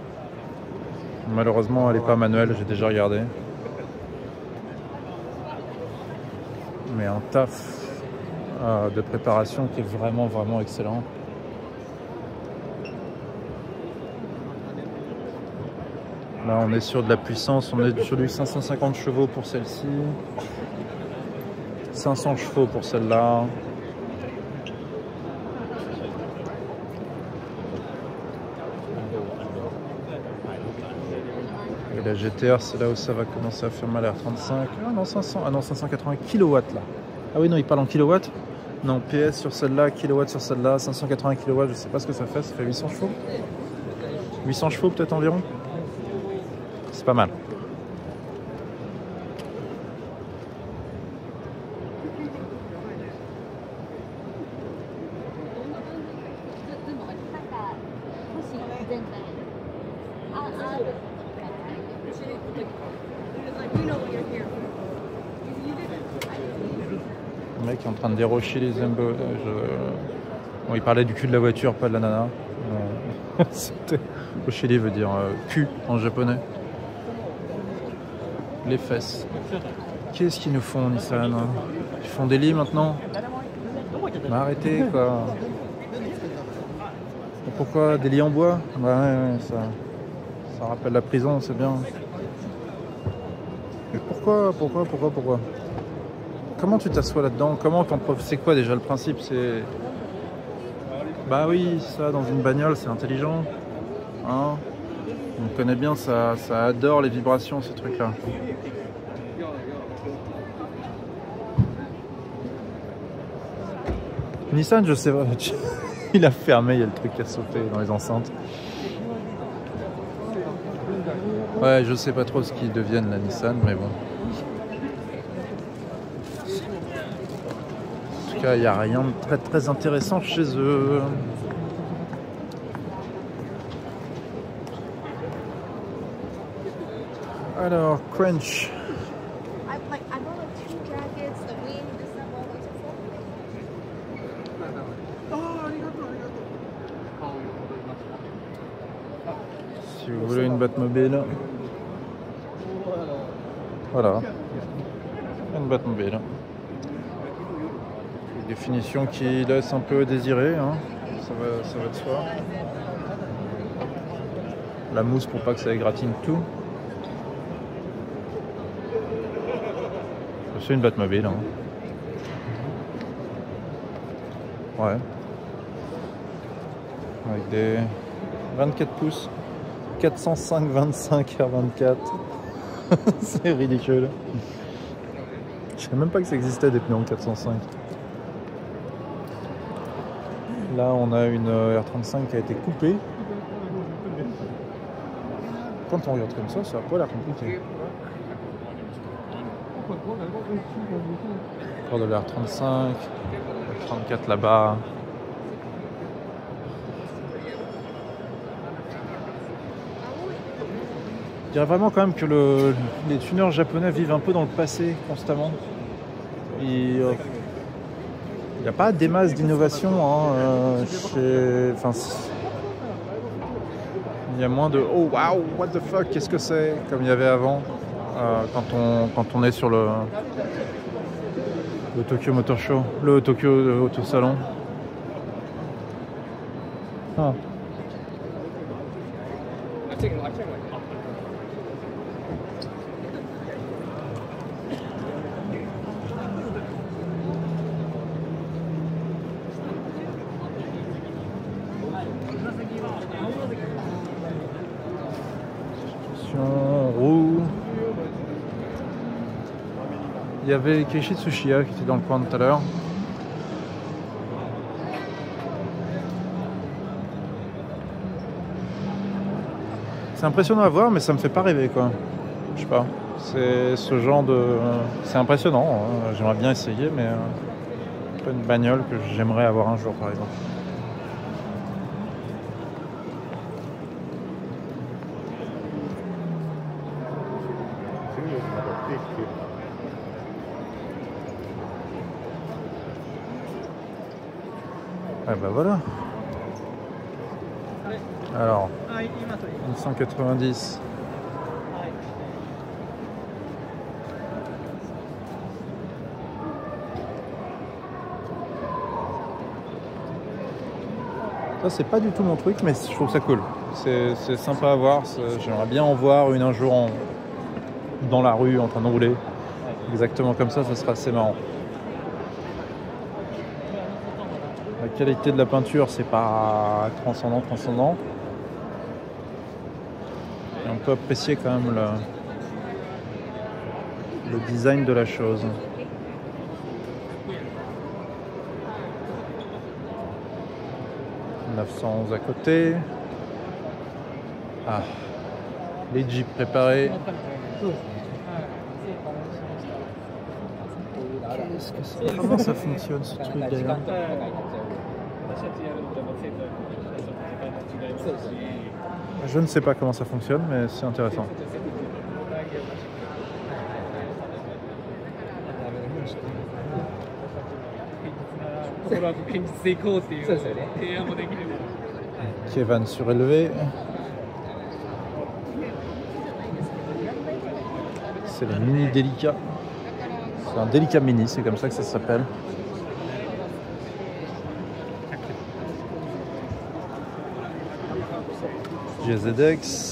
Malheureusement elle n'est pas manuelle, j'ai déjà regardé. Mais un taf de préparation qui est vraiment excellent. Là, on est sur de la puissance, on est sur du 550 chevaux pour celle-ci. 500 chevaux pour celle-là. Et la GTR, c'est là où ça va commencer à faire mal à R35. Ah non, 500, ah non, 580 kW là. Ah oui, non, il parle en kilowatts. Non, PS sur celle-là, kilowatts sur celle-là, 580 kW, je sais pas ce que ça fait 800 chevaux. 800 chevaux peut-être environ. C'est pas mal. Le mec est en train de dérocher les embouts. Bon, il parlait du cul de la voiture, pas de la nana. Oshiri veut dire cul en japonais. Les fesses. Qu'est-ce qu'ils nous font, Nissan? Ils font des lits maintenant? Mais arrêtez quoi. Pourquoi des lits en bois? Ouais, ça rappelle la prison, c'est bien. Mais pourquoi? Comment tu t'assois là-dedans? Comment t'en profites? C'est quoi déjà le principe? C'est... Bah oui, ça, dans une bagnole, c'est intelligent. Hein? On connaît bien, ça adore les vibrations, ces trucs-là. Nissan, je sais pas. Il a fermé, il y a le truc qui a sauté dans les enceintes. Ouais, je sais pas trop ce qu'ils deviennent la Nissan, mais bon. En tout cas, il n'y a rien de très très intéressant chez eux. Alors, Crunch. Si vous voulez une Batmobile. Voilà. Une Batmobile. Une définition qui laisse un peu à désirer, hein. Ça va de soi. La mousse pour pas que ça égratigne tout. C'est une Batmobile, hein. Ouais. Avec des 24 pouces. 405 25 R24. C'est ridicule. Je savais même pas que ça existait des pneus en 405. Là, on a une R35 qui a été coupée. Quand on regarde comme ça a pas l'air compliqué. Encore de l'R35, 34 là-bas. Je dirais vraiment quand même que les tuneurs japonais vivent un peu dans le passé constamment. Il n'y a pas des masses d'innovation. Hein, il y a moins de « Oh wow, what the fuck, qu'est-ce que c'est ?» comme il y avait avant. Quand on est sur le Tokyo Motor Show, le Tokyo Auto Salon. Ah. Roue. Il y avait Keiichi Tsuchiya qui était dans le coin tout à l'heure. C'est impressionnant à voir, mais ça me fait pas rêver quoi. Je sais pas. C'est ce genre de. C'est impressionnant. Hein. J'aimerais bien essayer, mais pas une bagnole que j'aimerais avoir un jour par exemple. Ah bah voilà. Alors, 190. Ça, c'est pas du tout mon truc, mais je trouve ça cool. C'est sympa à voir. J'aimerais bien en voir une un jour dans la rue en train de rouler. Exactement comme ça serait assez marrant. La qualité de la peinture, c'est pas transcendant. Et on peut apprécier quand même le design de la chose. « 911 à côté. Ah, les jeeps préparés. Comment ça fonctionne ce truc d'ailleurs? Je ne sais pas comment ça fonctionne, mais c'est intéressant. Kevin surélevé. C'est le mini Delica. C'est un Delica mini, c'est comme ça que ça s'appelle. GZX.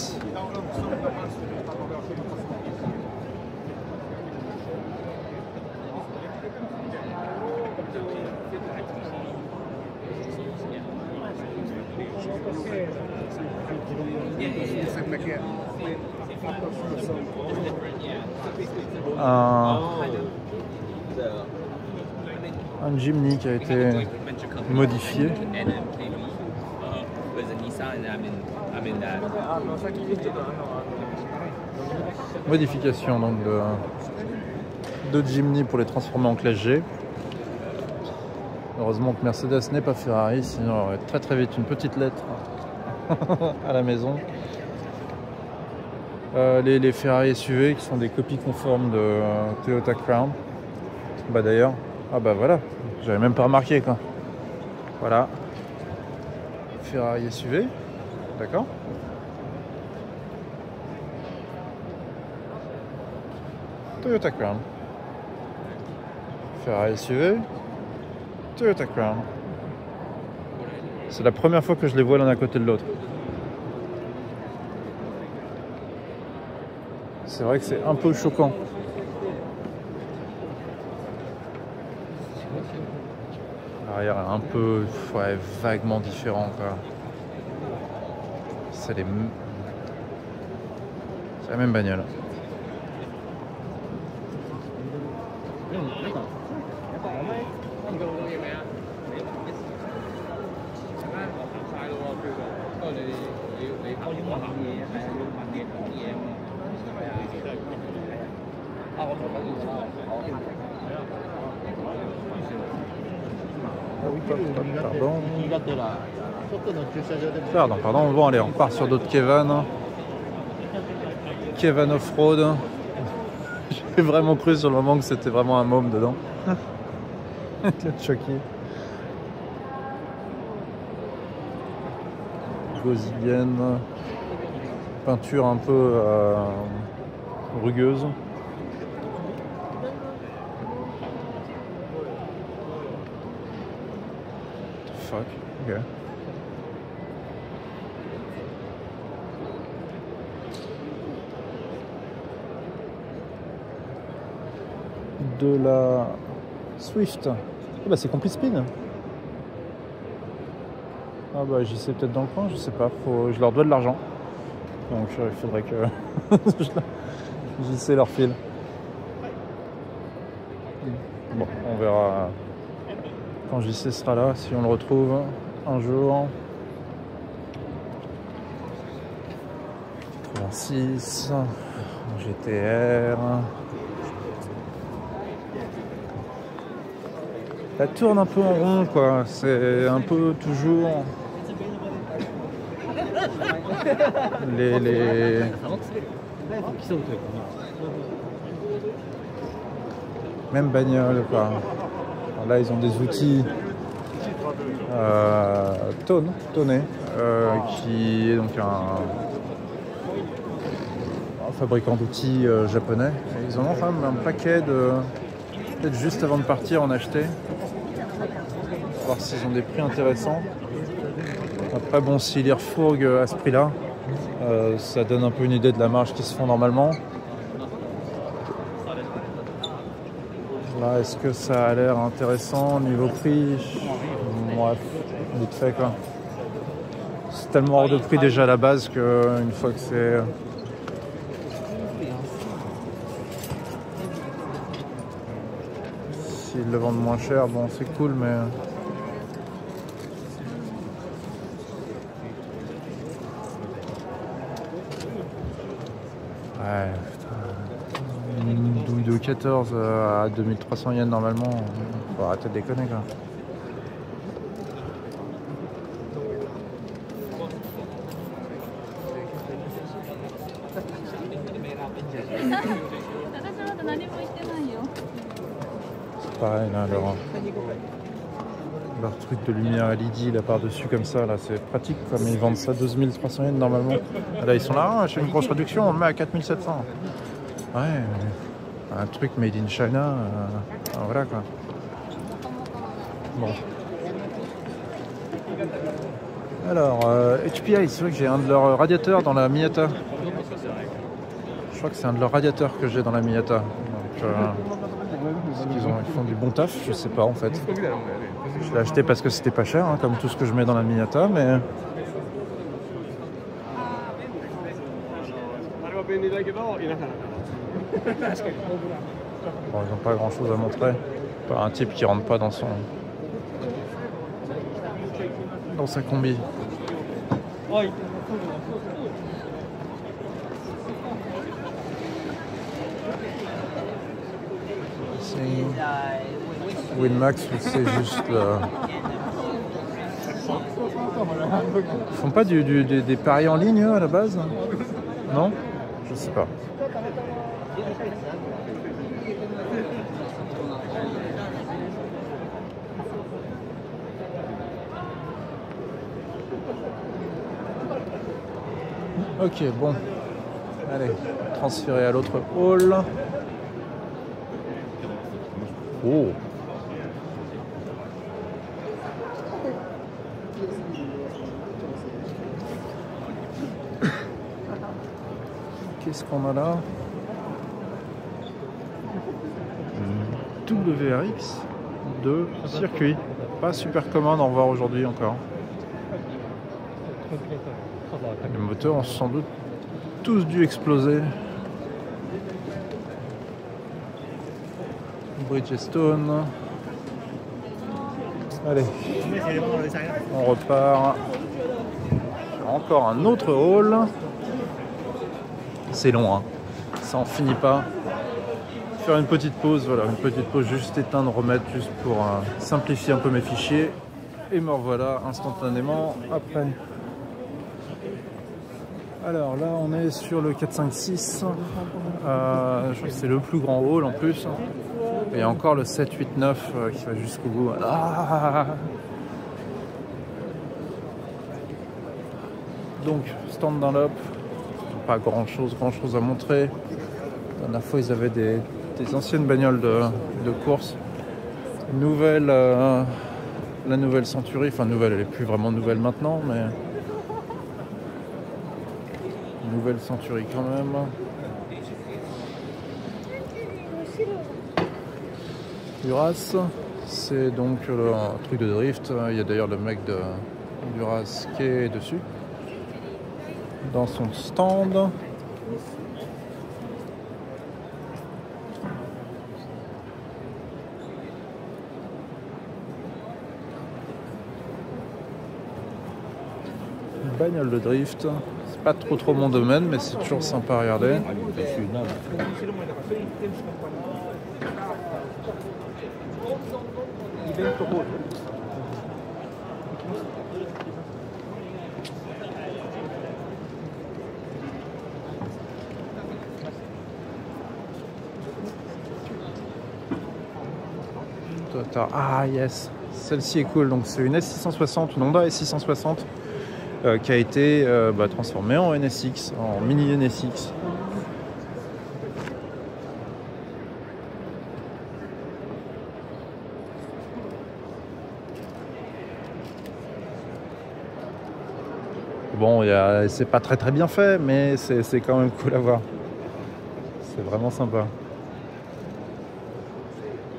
Un Jimny qui a été modifié. Modification donc de Jimny pour les transformer en classe G. Heureusement que Mercedes n'est pas Ferrari, sinon on aurait très vite une petite lettre à la maison. Les Ferrari SUV qui sont des copies conformes de Toyota Crown. Bah d'ailleurs, ah bah voilà, j'avais même pas remarqué quoi. Voilà, Ferrari SUV, d'accord. Toyota Crown. Ferrari SUV, Toyota Crown. C'est la première fois que je les vois l'un à côté de l'autre. C'est vrai que c'est un peu choquant. L'arrière est un peu vaguement différent quoi. C'est la même bagnole. Pardon, bon allez, on part sur d'autres Kevin. Kevin Off-Road. J'ai vraiment cru sur le moment que c'était vraiment un môme dedans. Chucky. Gosilienne. Peinture un peu rugueuse. Fuck, ok. De la Swift. Oh bah c'est Complispin. Ah bah j'y sais peut-être dans le coin, je sais pas. Je leur dois de l'argent. Donc il faudrait que j'y sais leur fil. Bon, on verra quand JC sera là, si on le retrouve un jour. 86, GTR. Elle tourne un peu en rond quoi, c'est un peu toujours les... Même bagnole quoi. Alors là ils ont des outils Tonnet qui est donc un fabricant d'outils japonais. Et ils en ont quand même un paquet de... Peut-être juste avant de partir en acheter. Voir s'ils ont des prix intéressants. Après bon, s'ils les refourguent à ce prix-là, ça donne un peu une idée de la marge qui se font normalement. Là, est-ce que ça a l'air intéressant niveau prix? Bref, vite fait quoi. C'est tellement hors de prix déjà à la base qu'une fois que c'est... S'ils le vendent moins cher, bon c'est cool, mais... Ouais, putain. Une douille de 14 à 2300 yens normalement, faut arrêter de déconner quoi. C'est pareil là, leur truc de lumière LED là par-dessus comme ça, là c'est pratique quoi, mais ils vendent ça 12 300 yens normalement. Là ils sont là, j'ai une grosse réduction, on le met à 4700. Ouais, un truc made in China, voilà quoi. Bon. Alors, HPI, c'est vrai que j'ai un de leurs radiateurs dans la Miata. Je crois que c'est un de leurs radiateurs que j'ai dans la Miata. Donc, ils font du bon taf, je sais pas en fait. Je l'ai acheté parce que c'était pas cher, hein, comme tout ce que je mets dans la Miata, mais... Bon, ils n'ont pas grand chose à montrer. Pas un type qui rentre pas dans sa combi. Winmax, c'est juste Ils font pas des paris en ligne à la base? Non? Je sais pas. Ok, bon. Allez, transférer à l'autre hall. Oh. Qu'est-ce qu'on a là? WRX de circuit. Pas super commun d'en voir aujourd'hui encore. Les moteurs ont sans doute tous dû exploser. Bridgestone. Allez, on repart. Encore un autre hall. C'est long, hein. Ça en finit pas. Faire une petite pause, voilà, une petite pause, juste éteindre, remettre, juste pour simplifier un peu mes fichiers. Et me revoilà instantanément après. Alors là, on est sur le 456. Je crois que c'est le plus grand hall en plus. Et il y a encore le 7, 8, 9 qui va jusqu'au bout. Ah, donc, stand Dunlop. Pas grand chose à montrer. La dernière fois, ils avaient des anciennes bagnoles de course. La nouvelle Century, enfin nouvelle, elle est plus vraiment nouvelle maintenant, mais nouvelle Century quand même. Duras, c'est donc le truc de drift. Il y a d'ailleurs le mec de Duras qui est dessus, dans son stand. Bagnole de drift, c'est pas trop mon domaine, mais c'est toujours sympa à regarder. Ah yes, celle-ci est cool. Donc c'est une S660, une Honda S660 qui a été transformée en NSX, en mini NSX. Bon, c'est pas très bien fait, mais c'est quand même cool à voir. C'est vraiment sympa.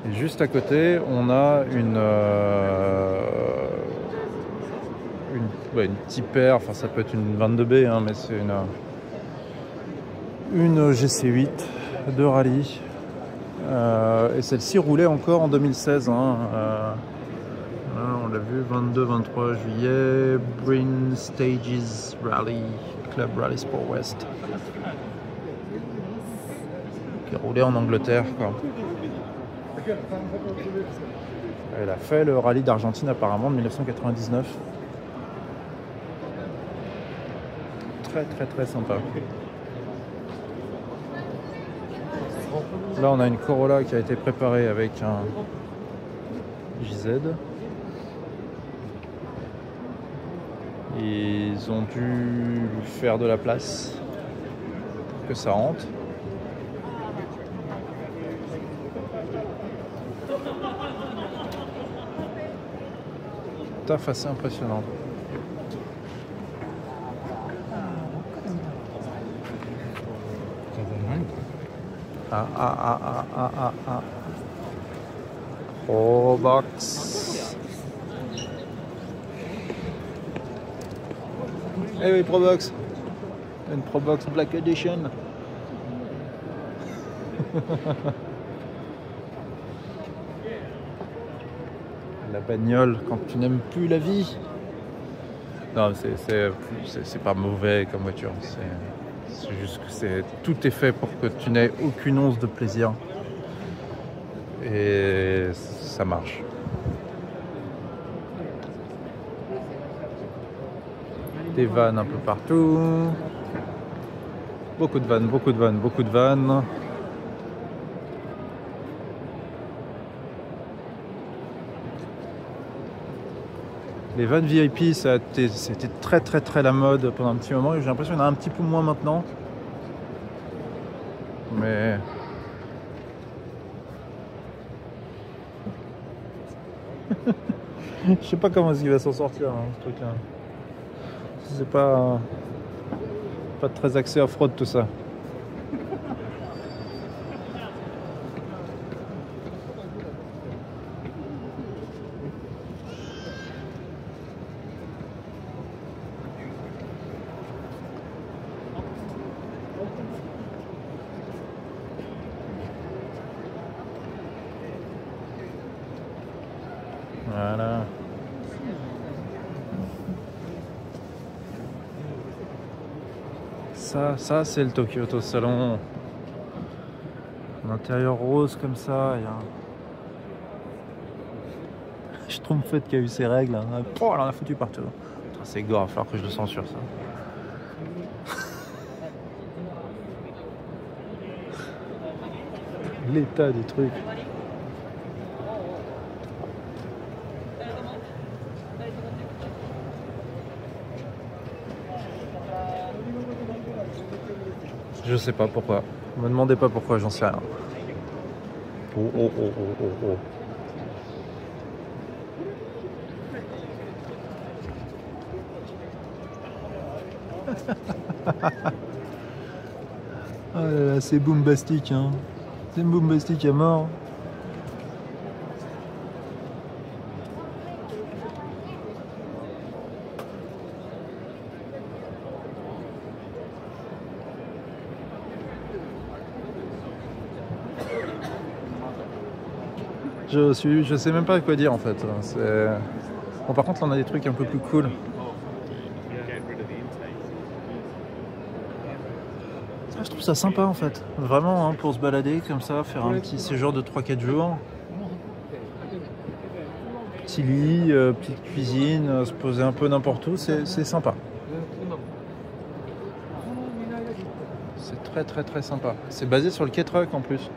Et juste à côté, on a une Tipper, enfin ça peut être une 22B, hein, mais c'est une GC8 de rallye. Et celle-ci roulait encore en 2016. Hein, on l'a vu, 22-23 juillet, Bryn Stages Rally, Club Rally Sport West. Qui roulait en Angleterre, quoi. Elle a fait le rallye d'Argentine apparemment de 1999. Très sympa. Là on a une Corolla qui a été préparée avec un JZ. Ils ont dû lui faire de la place pour que ça rentre. Taf assez impressionnant. Probox. Eh oui, Probox. Une Probox Black Edition. La bagnole quand tu n'aimes plus la vie. Non, c'est pas mauvais comme voiture. C'est juste que tout est fait pour que tu n'aies aucune once de plaisir. Et ça marche. Des vannes un peu partout. Beaucoup de vannes. Les vannes VIP, c'était très la mode pendant un petit moment. J'ai l'impression qu'il y en a un petit peu moins maintenant. Mais... je sais pas comment il va s'en sortir, hein, ce truc-là. C'est pas très axé off-road tout ça. Voilà. Ça c'est le Tokyo Auto Salon. Un intérieur rose comme ça. Je trouve fait qu'il y a eu ses règles. Hein. Oh, elle en a foutu partout. C'est gore, il va falloir que je le censure ça. L'état des trucs. Je sais pas pourquoi. Me demandez pas pourquoi, j'en sais rien. Oh. Ah là là, c'est boombastique, hein. C'est boombastique à mort. Je sais même pas quoi dire en fait. Bon, par contre, là, on a des trucs un peu plus cool. Je trouve ça sympa en fait. Vraiment, hein, pour se balader comme ça, faire un petit séjour de 3-4 jours. Petit lit, petite cuisine, se poser un peu n'importe où, c'est sympa. C'est très sympa. C'est basé sur le K-Truck en plus.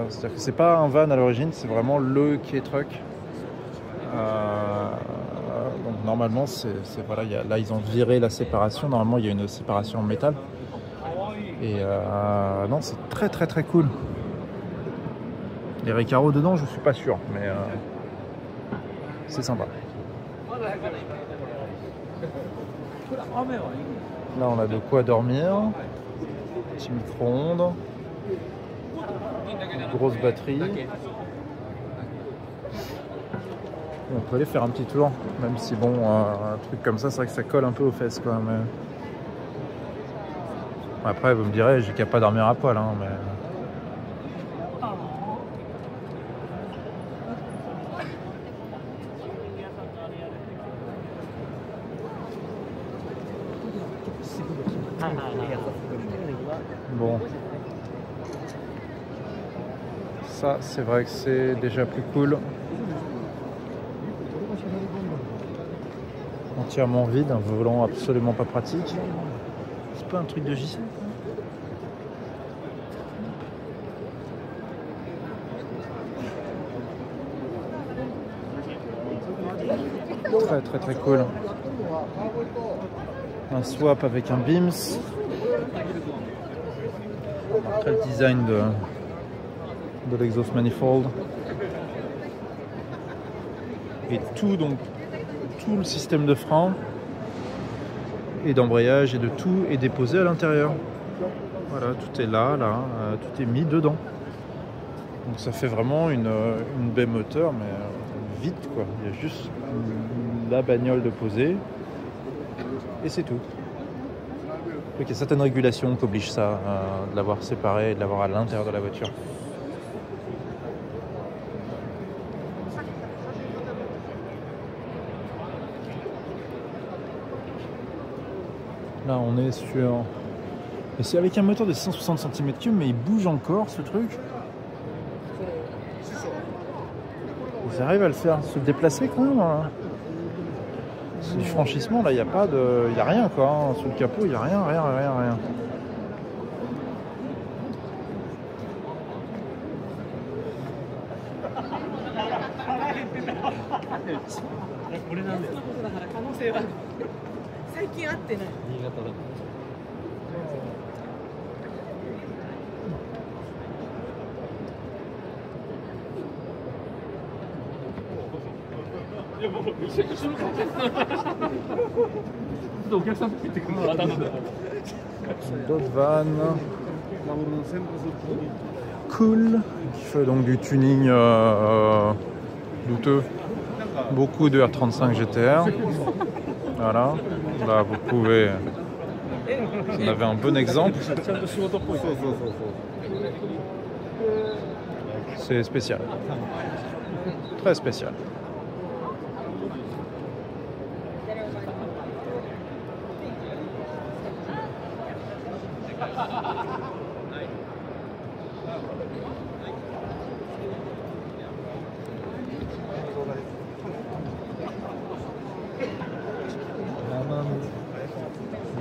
C'est-à-dire que c'est pas un van à l'origine, c'est vraiment le K-Truck. Donc normalement, voilà, là ils ont viré la séparation. Normalement, il y a une séparation en métal. Et non, c'est très cool. Les Recaro dedans, je suis pas sûr, mais c'est sympa. Là, on a de quoi dormir. Petit micro-ondes. Grosse batterie. On peut aller faire un petit tour, même si bon, un truc comme ça, c'est vrai que ça colle un peu aux fesses quoi. Mais... Après, vous me direz, j'ai qu'à pas dormir à poil, hein, mais... Bon. Ça, c'est vrai que c'est déjà plus cool. Entièrement vide, un volant absolument pas pratique. C'est pas un truc de JC? Très cool. Un swap avec un Beams. Après le design de l'exhaust manifold. Et tout, donc tout le système de frein et d'embrayage et de tout est déposé à l'intérieur. Voilà, tout est là, tout est mis dedans. Donc ça fait vraiment une baie moteur, mais vite quoi. Il y a juste la bagnole de poser et c'est tout. Donc il y a certaines régulations qui obligent ça, de l'avoir séparé et de l'avoir à l'intérieur de la voiture. Là on est sur... Et c'est avec un moteur de 660 cm3, mais il bouge encore ce truc. Ils arrivent à le faire se déplacer quand même. Hein. C'est du franchissement, là il n'y a pas de... Il n'y a rien quoi, hein. Sous le capot il n'y a rien. D'autres vannes. Cool. Qui fait donc du tuning douteux. Beaucoup de R35 GTR. Voilà. Là vous pouvez... Vous avez un bon exemple. C'est spécial. Très spécial.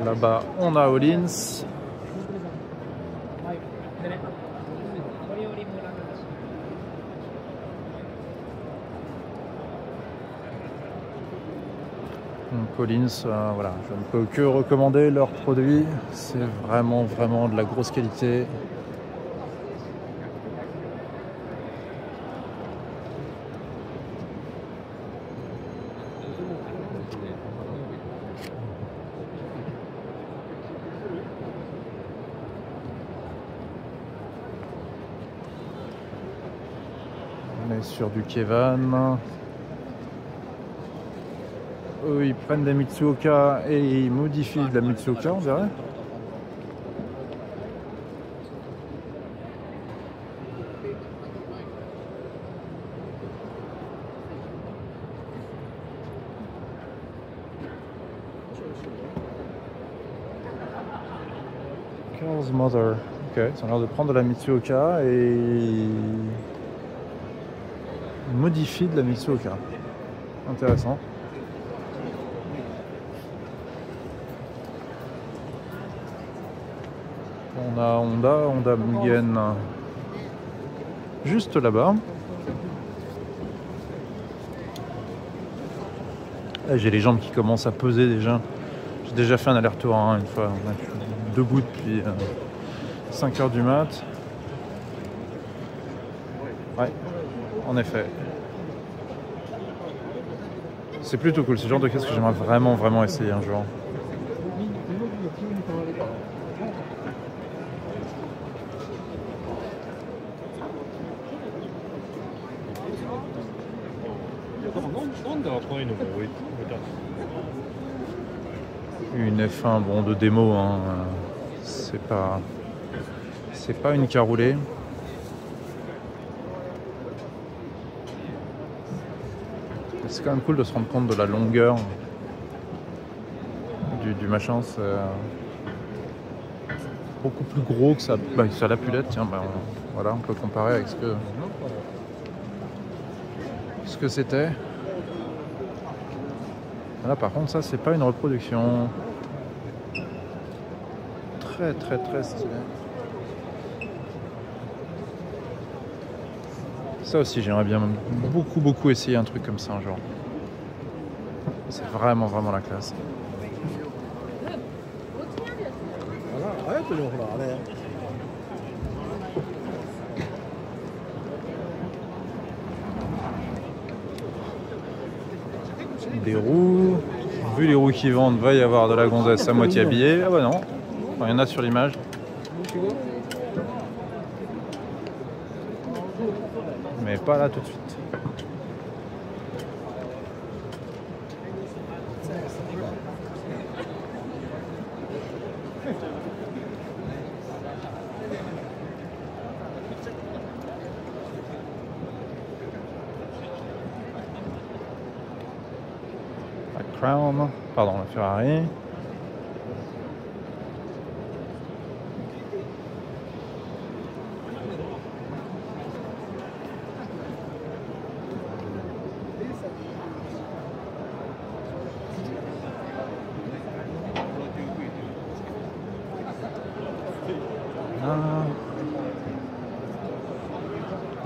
Là-bas, on a Öhlins. Donc Öhlins, voilà, je ne peux que recommander leurs produits. C'est vraiment de la grosse qualité. On est sur du Kevan. Eux, ils prennent des Mitsuoka et ils modifient de la Mitsuoka, on dirait. Carl's Mother. Ok, ça a l'air de prendre de la Mitsuoka et ils modifient de la Mitsuoka. Intéressant. On a Honda Mugen juste là-bas. J'ai les jambes qui commencent à peser déjà. J'ai déjà fait un aller-retour une fois. Je suis debout depuis 5 h du mat. Ouais, en effet. C'est plutôt cool, c'est le genre de casque que j'aimerais vraiment essayer un jour. Une F1 bon de démo, hein. C'est pas une caroulée. C'est quand même cool de se rendre compte de la longueur du machin. C'est beaucoup plus gros que ça, ça l'a pu l'être. Tiens, voilà, on peut comparer avec ce que c'était. Là par contre ça c'est pas une reproduction. Très stylé. Ça aussi j'aimerais bien beaucoup essayer un truc comme ça un jour. C'est vraiment la classe. Des roues. Vu les roues qui vendent, va y avoir de la gonzesse à moitié habillée. Ah bah non, il y en a sur l'image. Mais pas là tout de suite. Crown, pardon, la Ferrari.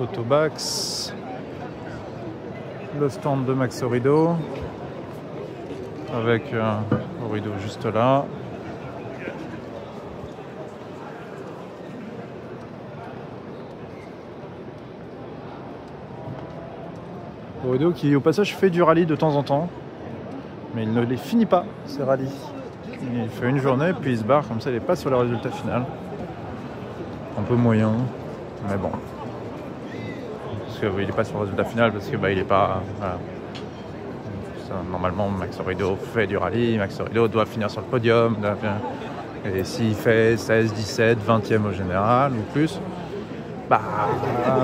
Autobax. Le stand de Maxorido. Avec un rideau juste là. Rideau qui au passage fait du rallye de temps en temps, mais il ne les finit pas ces rallyes. Il fait une journée puis il se barre, comme ça il n'est pas sur le résultat final. Un peu moyen, mais bon. Parce qu'il n'est pas sur le résultat final parce que il n'est pas. Voilà. Normalement, Maxorido fait du rallye, Maxorido doit finir sur le podium. Et s'il fait 16, 17, 20e au général ou plus,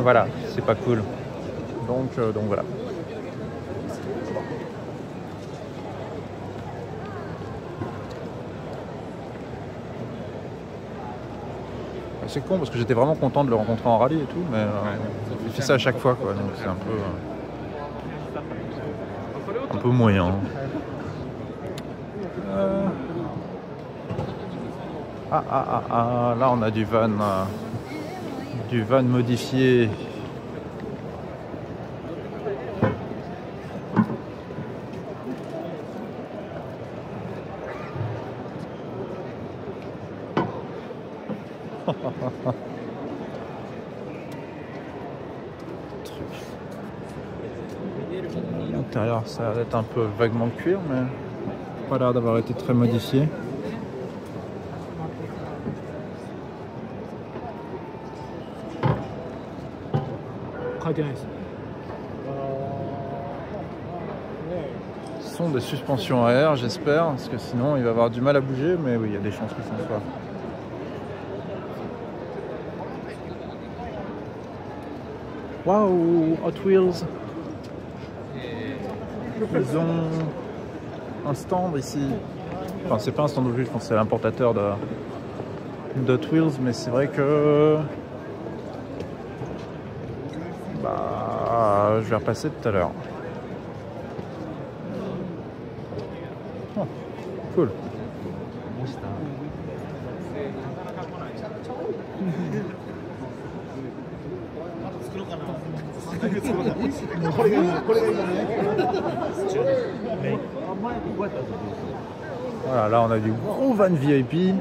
voilà, c'est pas cool. Donc voilà. C'est con parce que j'étais vraiment content de le rencontrer en rallye et tout, mais il fait ça à chaque fois, quoi. Donc c'est un peu moyen. Là on a du van modifié. L'intérieur ça a l'air d'être un peu vaguement cuir, mais pas l'air d'avoir été très modifié. Ce sont des suspensions à air, j'espère, parce que sinon il va avoir du mal à bouger, mais oui, il y a des chances que ça soit. Waouh, Hot Wheels. Ils ont un stand ici. Enfin, c'est pas un stand de je pense que c'est l'importateur de Hot Wheels, mais c'est vrai que je vais repasser tout à l'heure. Oh, cool. Voilà, là on a du gros van VIP.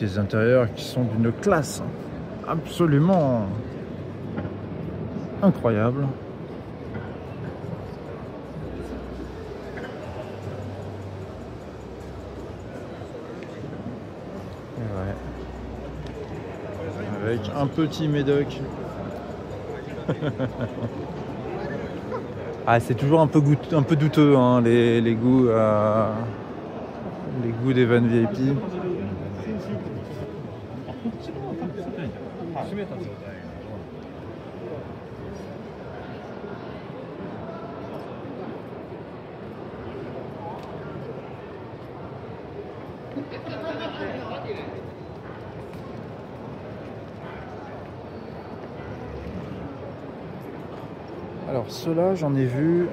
des intérieurs qui sont d'une classe absolument incroyable. Et ouais. Avec un petit médoc. Ah, c'est toujours un peu douteux, hein, les goûts des vannes VIP. Alors ceux-là, j'en ai vu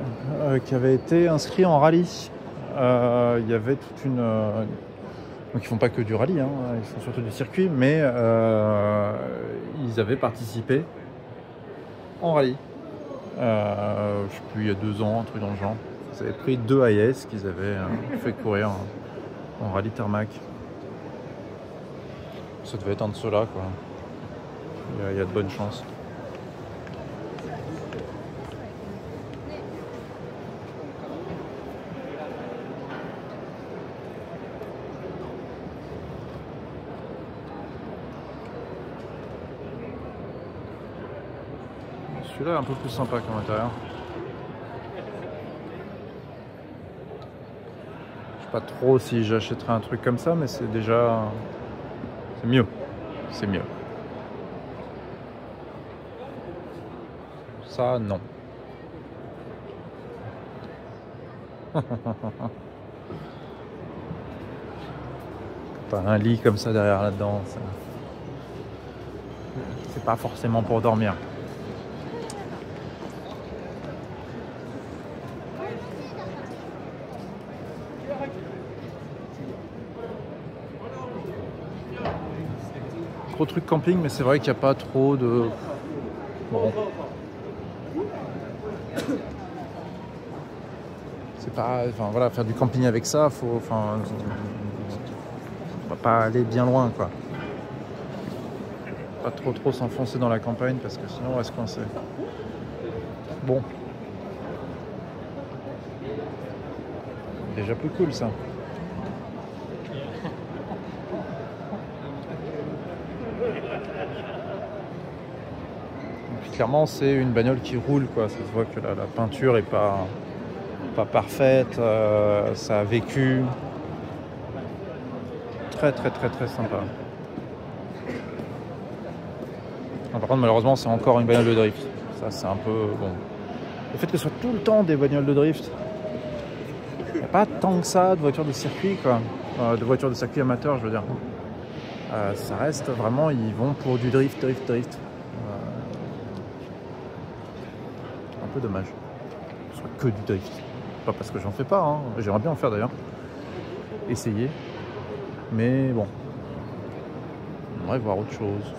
qui avaient été inscrits en rallye. Il y avait toute une... donc ils font pas que du rallye, hein, ils font surtout du circuit, mais ils avaient participé en rallye. Je sais plus, il y a 2 ans, un truc dans le genre. Ils avaient pris 2 AIS qu'ils avaient fait courir en rallye tarmac. Ça devait être un de ceux-là, quoi. Il y a de bonnes chances. Celui-là est un peu plus sympa comme intérieur. Je sais pas trop si j'achèterais un truc comme ça, mais c'est déjà... c'est mieux. C'est mieux. Ça, non. Pas un lit comme ça derrière là-dedans. C'est pas forcément pour dormir. Gros truc camping, mais c'est vrai qu'il n'y a pas trop de... Bon. C'est pas... Enfin voilà, faire du camping avec ça, faut... Enfin... On va pas aller bien loin, quoi. Pas trop s'enfoncer dans la campagne, parce que sinon on va se coincer. Bon. Déjà plus cool, ça. Clairement, c'est une bagnole qui roule, quoi. Ça se voit que la peinture est pas parfaite. Ça a vécu. Très sympa. Par contre, malheureusement, c'est encore une bagnole de drift. Ça, c'est un peu bon. Le fait que ce soit tout le temps des bagnoles de drift, il n'y a pas tant que ça de voitures de circuit, quoi. De voitures de circuit amateur, je veux dire. Ça reste vraiment, ils vont pour du drift. Un peu dommage que ce soit que du drift. Pas parce que j'en fais pas, hein. J'aimerais bien en faire d'ailleurs. Essayer. Mais bon. On aimerait voir autre chose.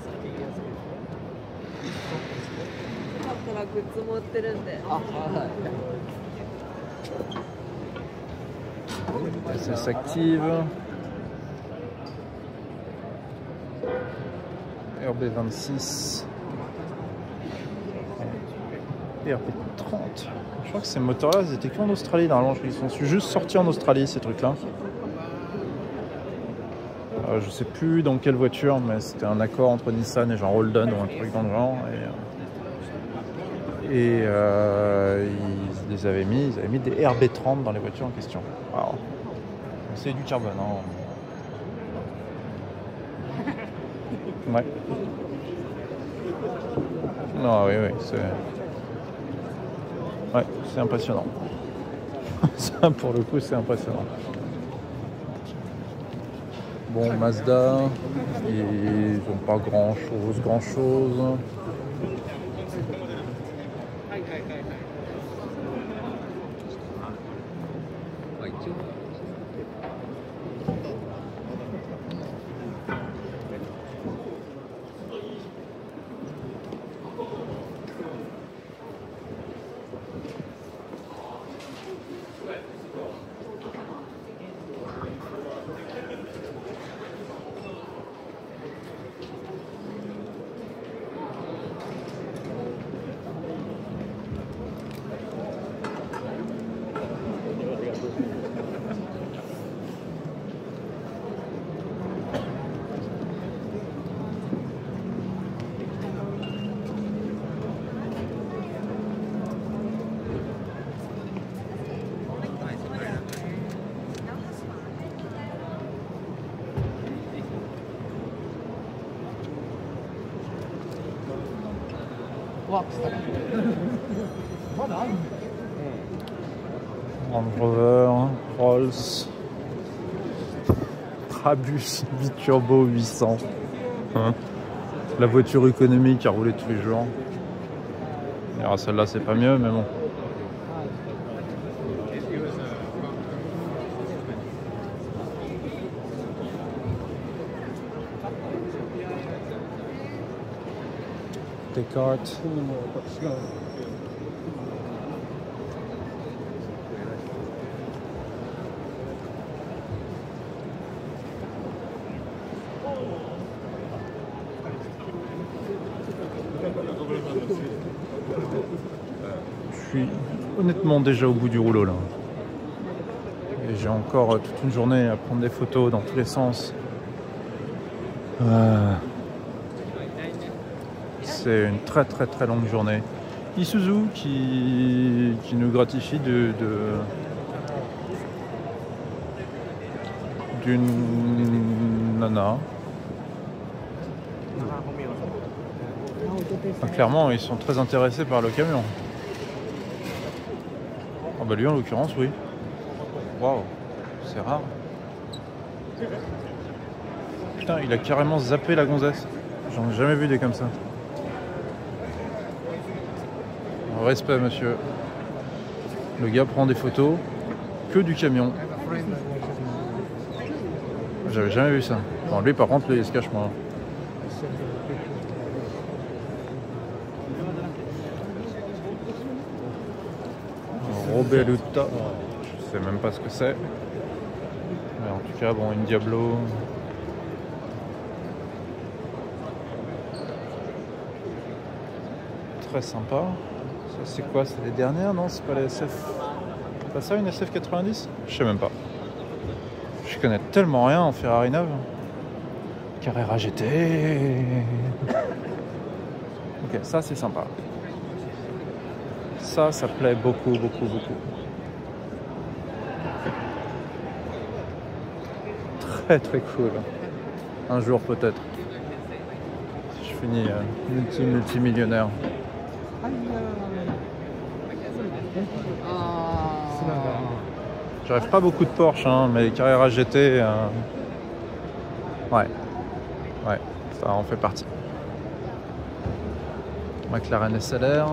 Ça s'active. RB26. RB30. Je crois que ces moteurs-là, ils étaient qu'en Australie normalement. Ils sont juste sortis en Australie, ces trucs-là. Je sais plus dans quelle voiture, mais c'était un accord entre Nissan et genre Holden ou un truc dans le genre. Et ils les avaient mis, des RB30 dans les voitures en question. Wow. C'est du carbone, hein. Ouais. Non, oui, c'est... Ouais, c'est impressionnant. Ça, pour le coup, c'est impressionnant. Bon, Mazda, ils n'ont pas grand-chose. Land Rover, Rolls, Brabus Biturbo 800. Hein, la voiture économique à rouler tous les jours. Alors celle-là c'est pas mieux mais bon. Descartes. Je suis honnêtement déjà au bout du rouleau là. Et j'ai encore toute une journée à prendre des photos dans tous les sens. C'est une très très très longue journée. Isuzu qui nous gratifie d'une nana. Enfin, clairement, ils sont très intéressés par le camion. Ah bah lui en l'occurrence, oui. Waouh, c'est rare. Putain, il a carrément zappé la gonzesse. J'en ai jamais vu des comme ça. Respect, monsieur. Le gars prend des photos que du camion. J'avais jamais vu ça. Bon, lui, par contre, il se cache moins. Robeluta. Je sais même pas ce que c'est. Mais en tout cas, bon, une Diablo. Très sympa. Ça, c'est quoi? C'est les dernières? Non, c'est pas la SF. C'est pas ça une SF 90? Je sais même pas. Je connais tellement rien en Ferrari neuve. Carrera GT. Ok, ça c'est sympa. Ça plaît beaucoup, beaucoup, beaucoup. Très très cool. Un jour peut-être. Si je finis multimillionnaire. J'arrive pas beaucoup de Porsche, hein, mais les Carrera GT, ouais, ça en fait partie. McLaren SLR.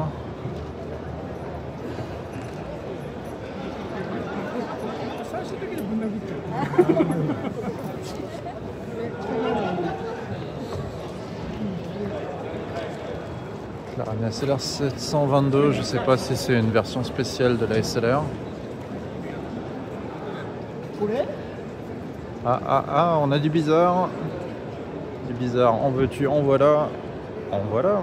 McLaren SLR 722, je sais pas si c'est une version spéciale de la SLR. Ah, on a du bizarre. Du bizarre, en veux-tu, en voilà. En voilà.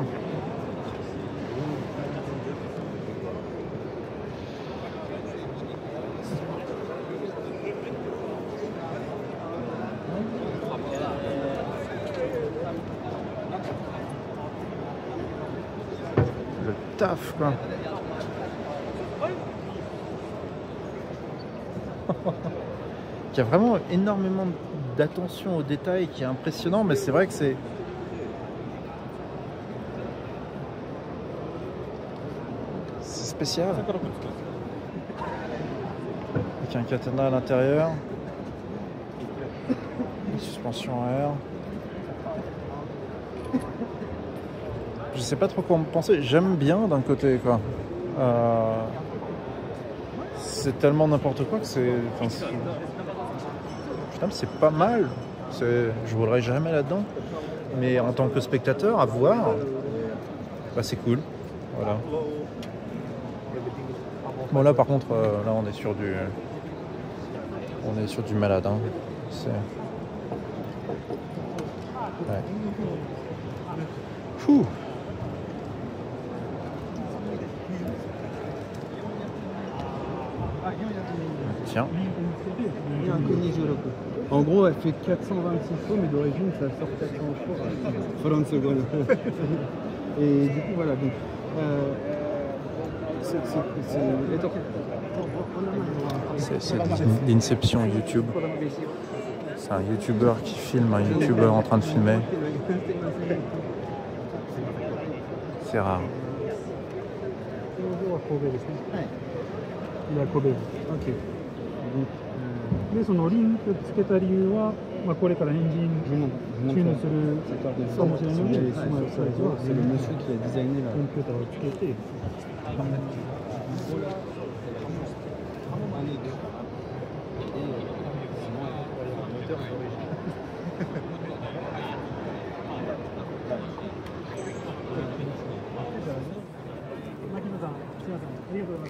Le taf, quoi. Il y a vraiment énormément d'attention aux détails qui est impressionnant, mais c'est vrai que c'est spécial. Avec un katana à l'intérieur, une suspension à air. Je sais pas trop quoi me penser. J'aime bien d'un côté, quoi. C'est tellement n'importe quoi que c'est. Putain, c'est pas mal. Je roulerai jamais là-dedans. Mais en tant que spectateur, à voir, bah, c'est cool. Voilà. Bon là par contre, là on est sur du malade. Hein. Ouais. Fou. Tiens.
En gros, elle fait 426 chevaux, mais d'origine, ça sort 400 chevaux. Et du coup, voilà. Donc,
c'est l'inception YouTube. C'est un YouTuber qui filme un YouTuber en train de filmer. C'est rare.
は神戸ですね。
はい。
いや、神戸。OK。で、そのリンクつけた理由は、まあ、これからエンジンチューンするかもしれないので、まあ、最初はコンピューターをつけて、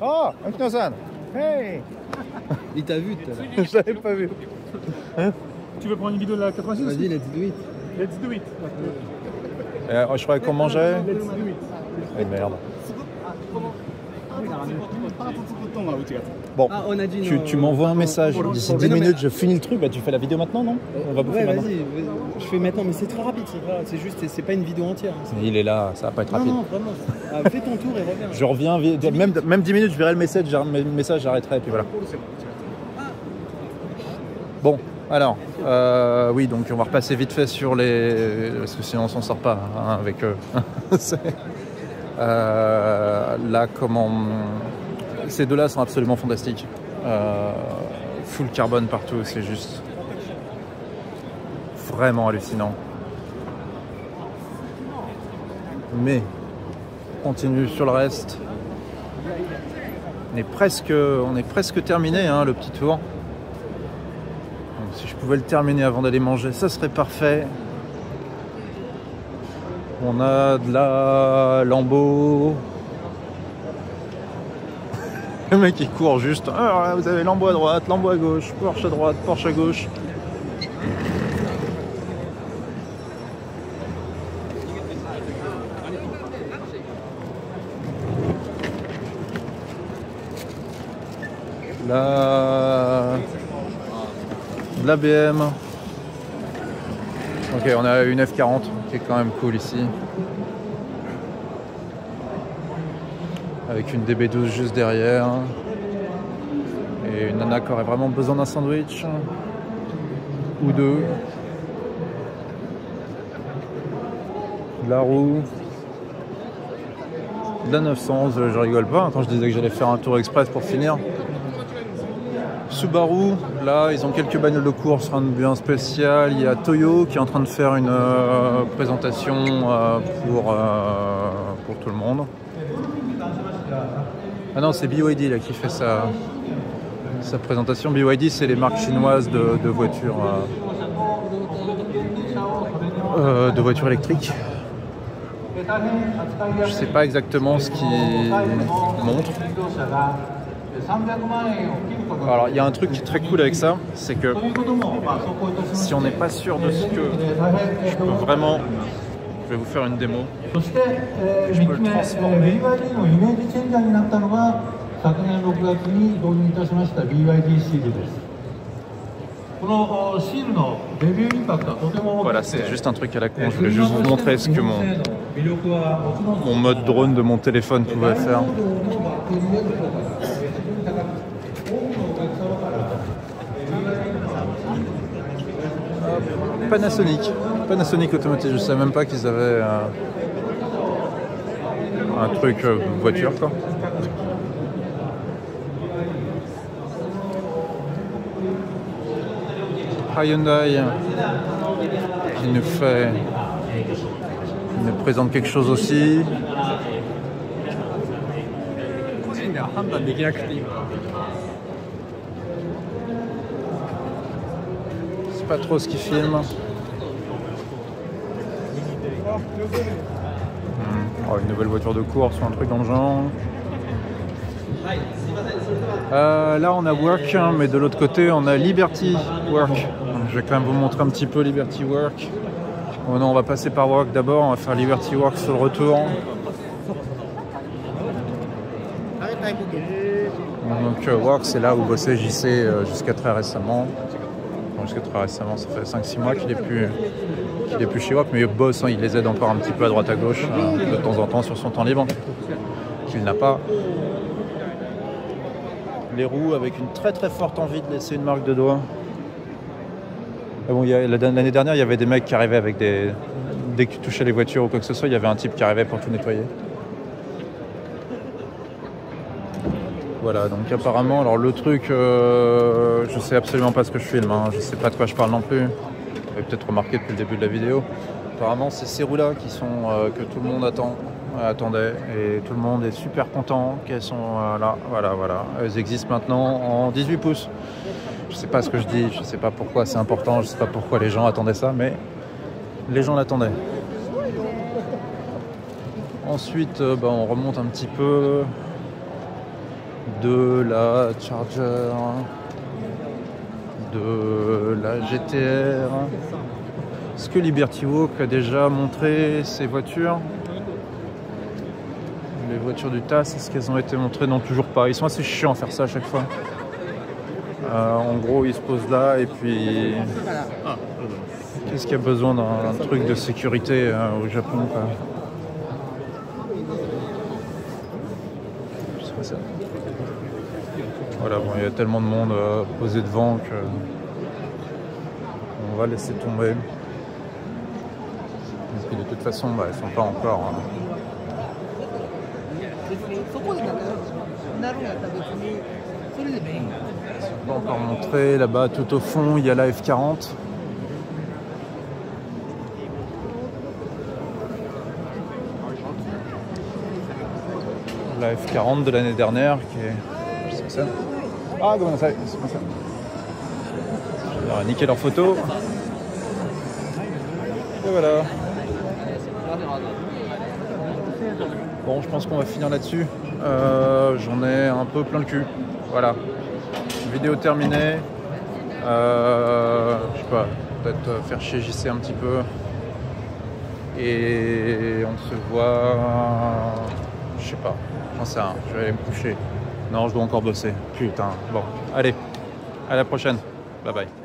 Ah, Akino-san. Hey.
Il t'a vu tout à l'heure.
Je l'avais pas vu.
Tu veux prendre une vidéo de la 86
Vas-y, let's do it.
Let's do it.
Je croyais qu'on mangeait.
Let's do it.
Eh merde. Bon,
Ah, on a dit
tu m'envoies un message. D'ici 10 minutes, je finis le truc. Bah, tu fais la vidéo maintenant, non? On va bouffer
Ouais,
maintenant.
vas-y. Je fais maintenant, mais c'est très rapide. C'est juste, c'est pas une vidéo entière.
Il est là, ça va pas être rapide.
Non, vraiment. Fais ton tour et reviens.
Je reviens, même 10 minutes, je verrai le message, j'arrêterai, et puis voilà. Bon, alors, oui, donc on va repasser vite fait sur les... Parce que sinon on s'en sort pas hein, avec eux. Là, comment... Ces deux-là sont absolument fantastiques. Full carbone partout, c'est juste vraiment hallucinant. Mais on continue sur le reste. On est presque terminé, hein, le petit tour. Donc, si je pouvais le terminer avant d'aller manger, ça serait parfait. On a de la Lambo. Le mec il court juste. Ah, vous avez Lambo à droite, Lambo à gauche, Porsche à droite, Porsche à gauche. La BM. Ok, on a une F40 qui est quand même cool ici. Avec une DB12 juste derrière. Et une nana qui aurait vraiment besoin d'un sandwich. Ou deux. De la roue. De la 900, je rigole pas. Attends, je disais que j'allais faire un tour express pour finir. Subaru, là ils ont quelques bagnoles de course, rien de bien spécial. Il y a Toyo qui est en train de faire une présentation pour tout le monde. Ah non, c'est BYD là, qui fait sa présentation. BYD, c'est les marques chinoises de voitures électriques. Je sais pas exactement ce qu'ils montrent. Alors il y a un truc qui est très cool avec ça, c'est que si on n'est pas sûr de ce que je peux vraiment, je vais vous faire une démo, je peux le transformer. Voilà, c'est juste un truc à la con, je voulais juste vous montrer ce que mon mode drone de mon téléphone pouvait faire. Panasonic Automotive, je savais même pas qu'ils avaient un truc voiture quoi. Hyundai qui nous présente quelque chose aussi. C'est pas trop ce qu'il filme. Oh, une nouvelle voiture de course ou un truc dans le genre. Là on a Work, hein, mais de l'autre côté on a Liberty Work. Donc, je vais quand même vous montrer un petit peu Liberty Work. Oh non, on va passer par Work d'abord, on va faire Liberty Work sur le retour. Donc Work, c'est là où bossait JC jusqu'à très récemment. Bon, jusqu'à très récemment, ça fait 5-6 mois qu'il est plus chez Work, mais il bosse, hein, il les aide encore un petit peu à droite à gauche de temps en temps sur son temps libre qu'il n'a pas. Les roues avec une très très forte envie de laisser une marque de doigt. Bon, l'année dernière, il y avait des mecs qui arrivaient avec des... Dès que tu touchais les voitures ou quoi que ce soit, il y avait un type qui arrivait pour tout nettoyer. Voilà, donc apparemment, alors le truc, je sais absolument pas ce que je filme, hein, je sais pas de quoi je parle non plus. Vous avez peut-être remarqué depuis le début de la vidéo. Apparemment, c'est ces roues-là qui sont que tout le monde attendait, et tout le monde est super content qu'elles sont là. Voilà. Elles existent maintenant en 18 pouces. Je sais pas ce que je dis, je sais pas pourquoi c'est important, je sais pas pourquoi les gens attendaient ça, mais les gens l'attendaient. Ensuite, on remonte un petit peu de la Charger, de la GTR. Est-ce que Liberty Walk a déjà montré ses voitures? Les voitures du TAS, est-ce qu'elles ont été montrées? Non, toujours pas. Ils sont assez chiants à faire ça à chaque fois. En gros, ils se posent là et puis... Qu'est-ce qu'il y a besoin d'un truc de sécurité au Japon, quoi? Je sais pas ça. Voilà, bon, il y a tellement de monde posé devant que... On va laisser tomber. Et puis de toute façon, elles sont pas encore... Pas encore montré. Là-bas, tout au fond, il y a la F40. La F40 de l'année dernière, qui est... Je sais pas ça. Ah, comment ça? C'est pas ça. Je leur ai niqué leurs photos. Et voilà. Bon, je pense qu'on va finir là-dessus. J'en ai un peu plein le cul. Voilà. Vidéo terminée. Je sais pas, peut-être faire chier JC un petit peu. Et on se voit... Je sais pas, j'en sais rien. Je vais aller me coucher. Non, je dois encore bosser. Putain. Bon, allez. À la prochaine. Bye bye.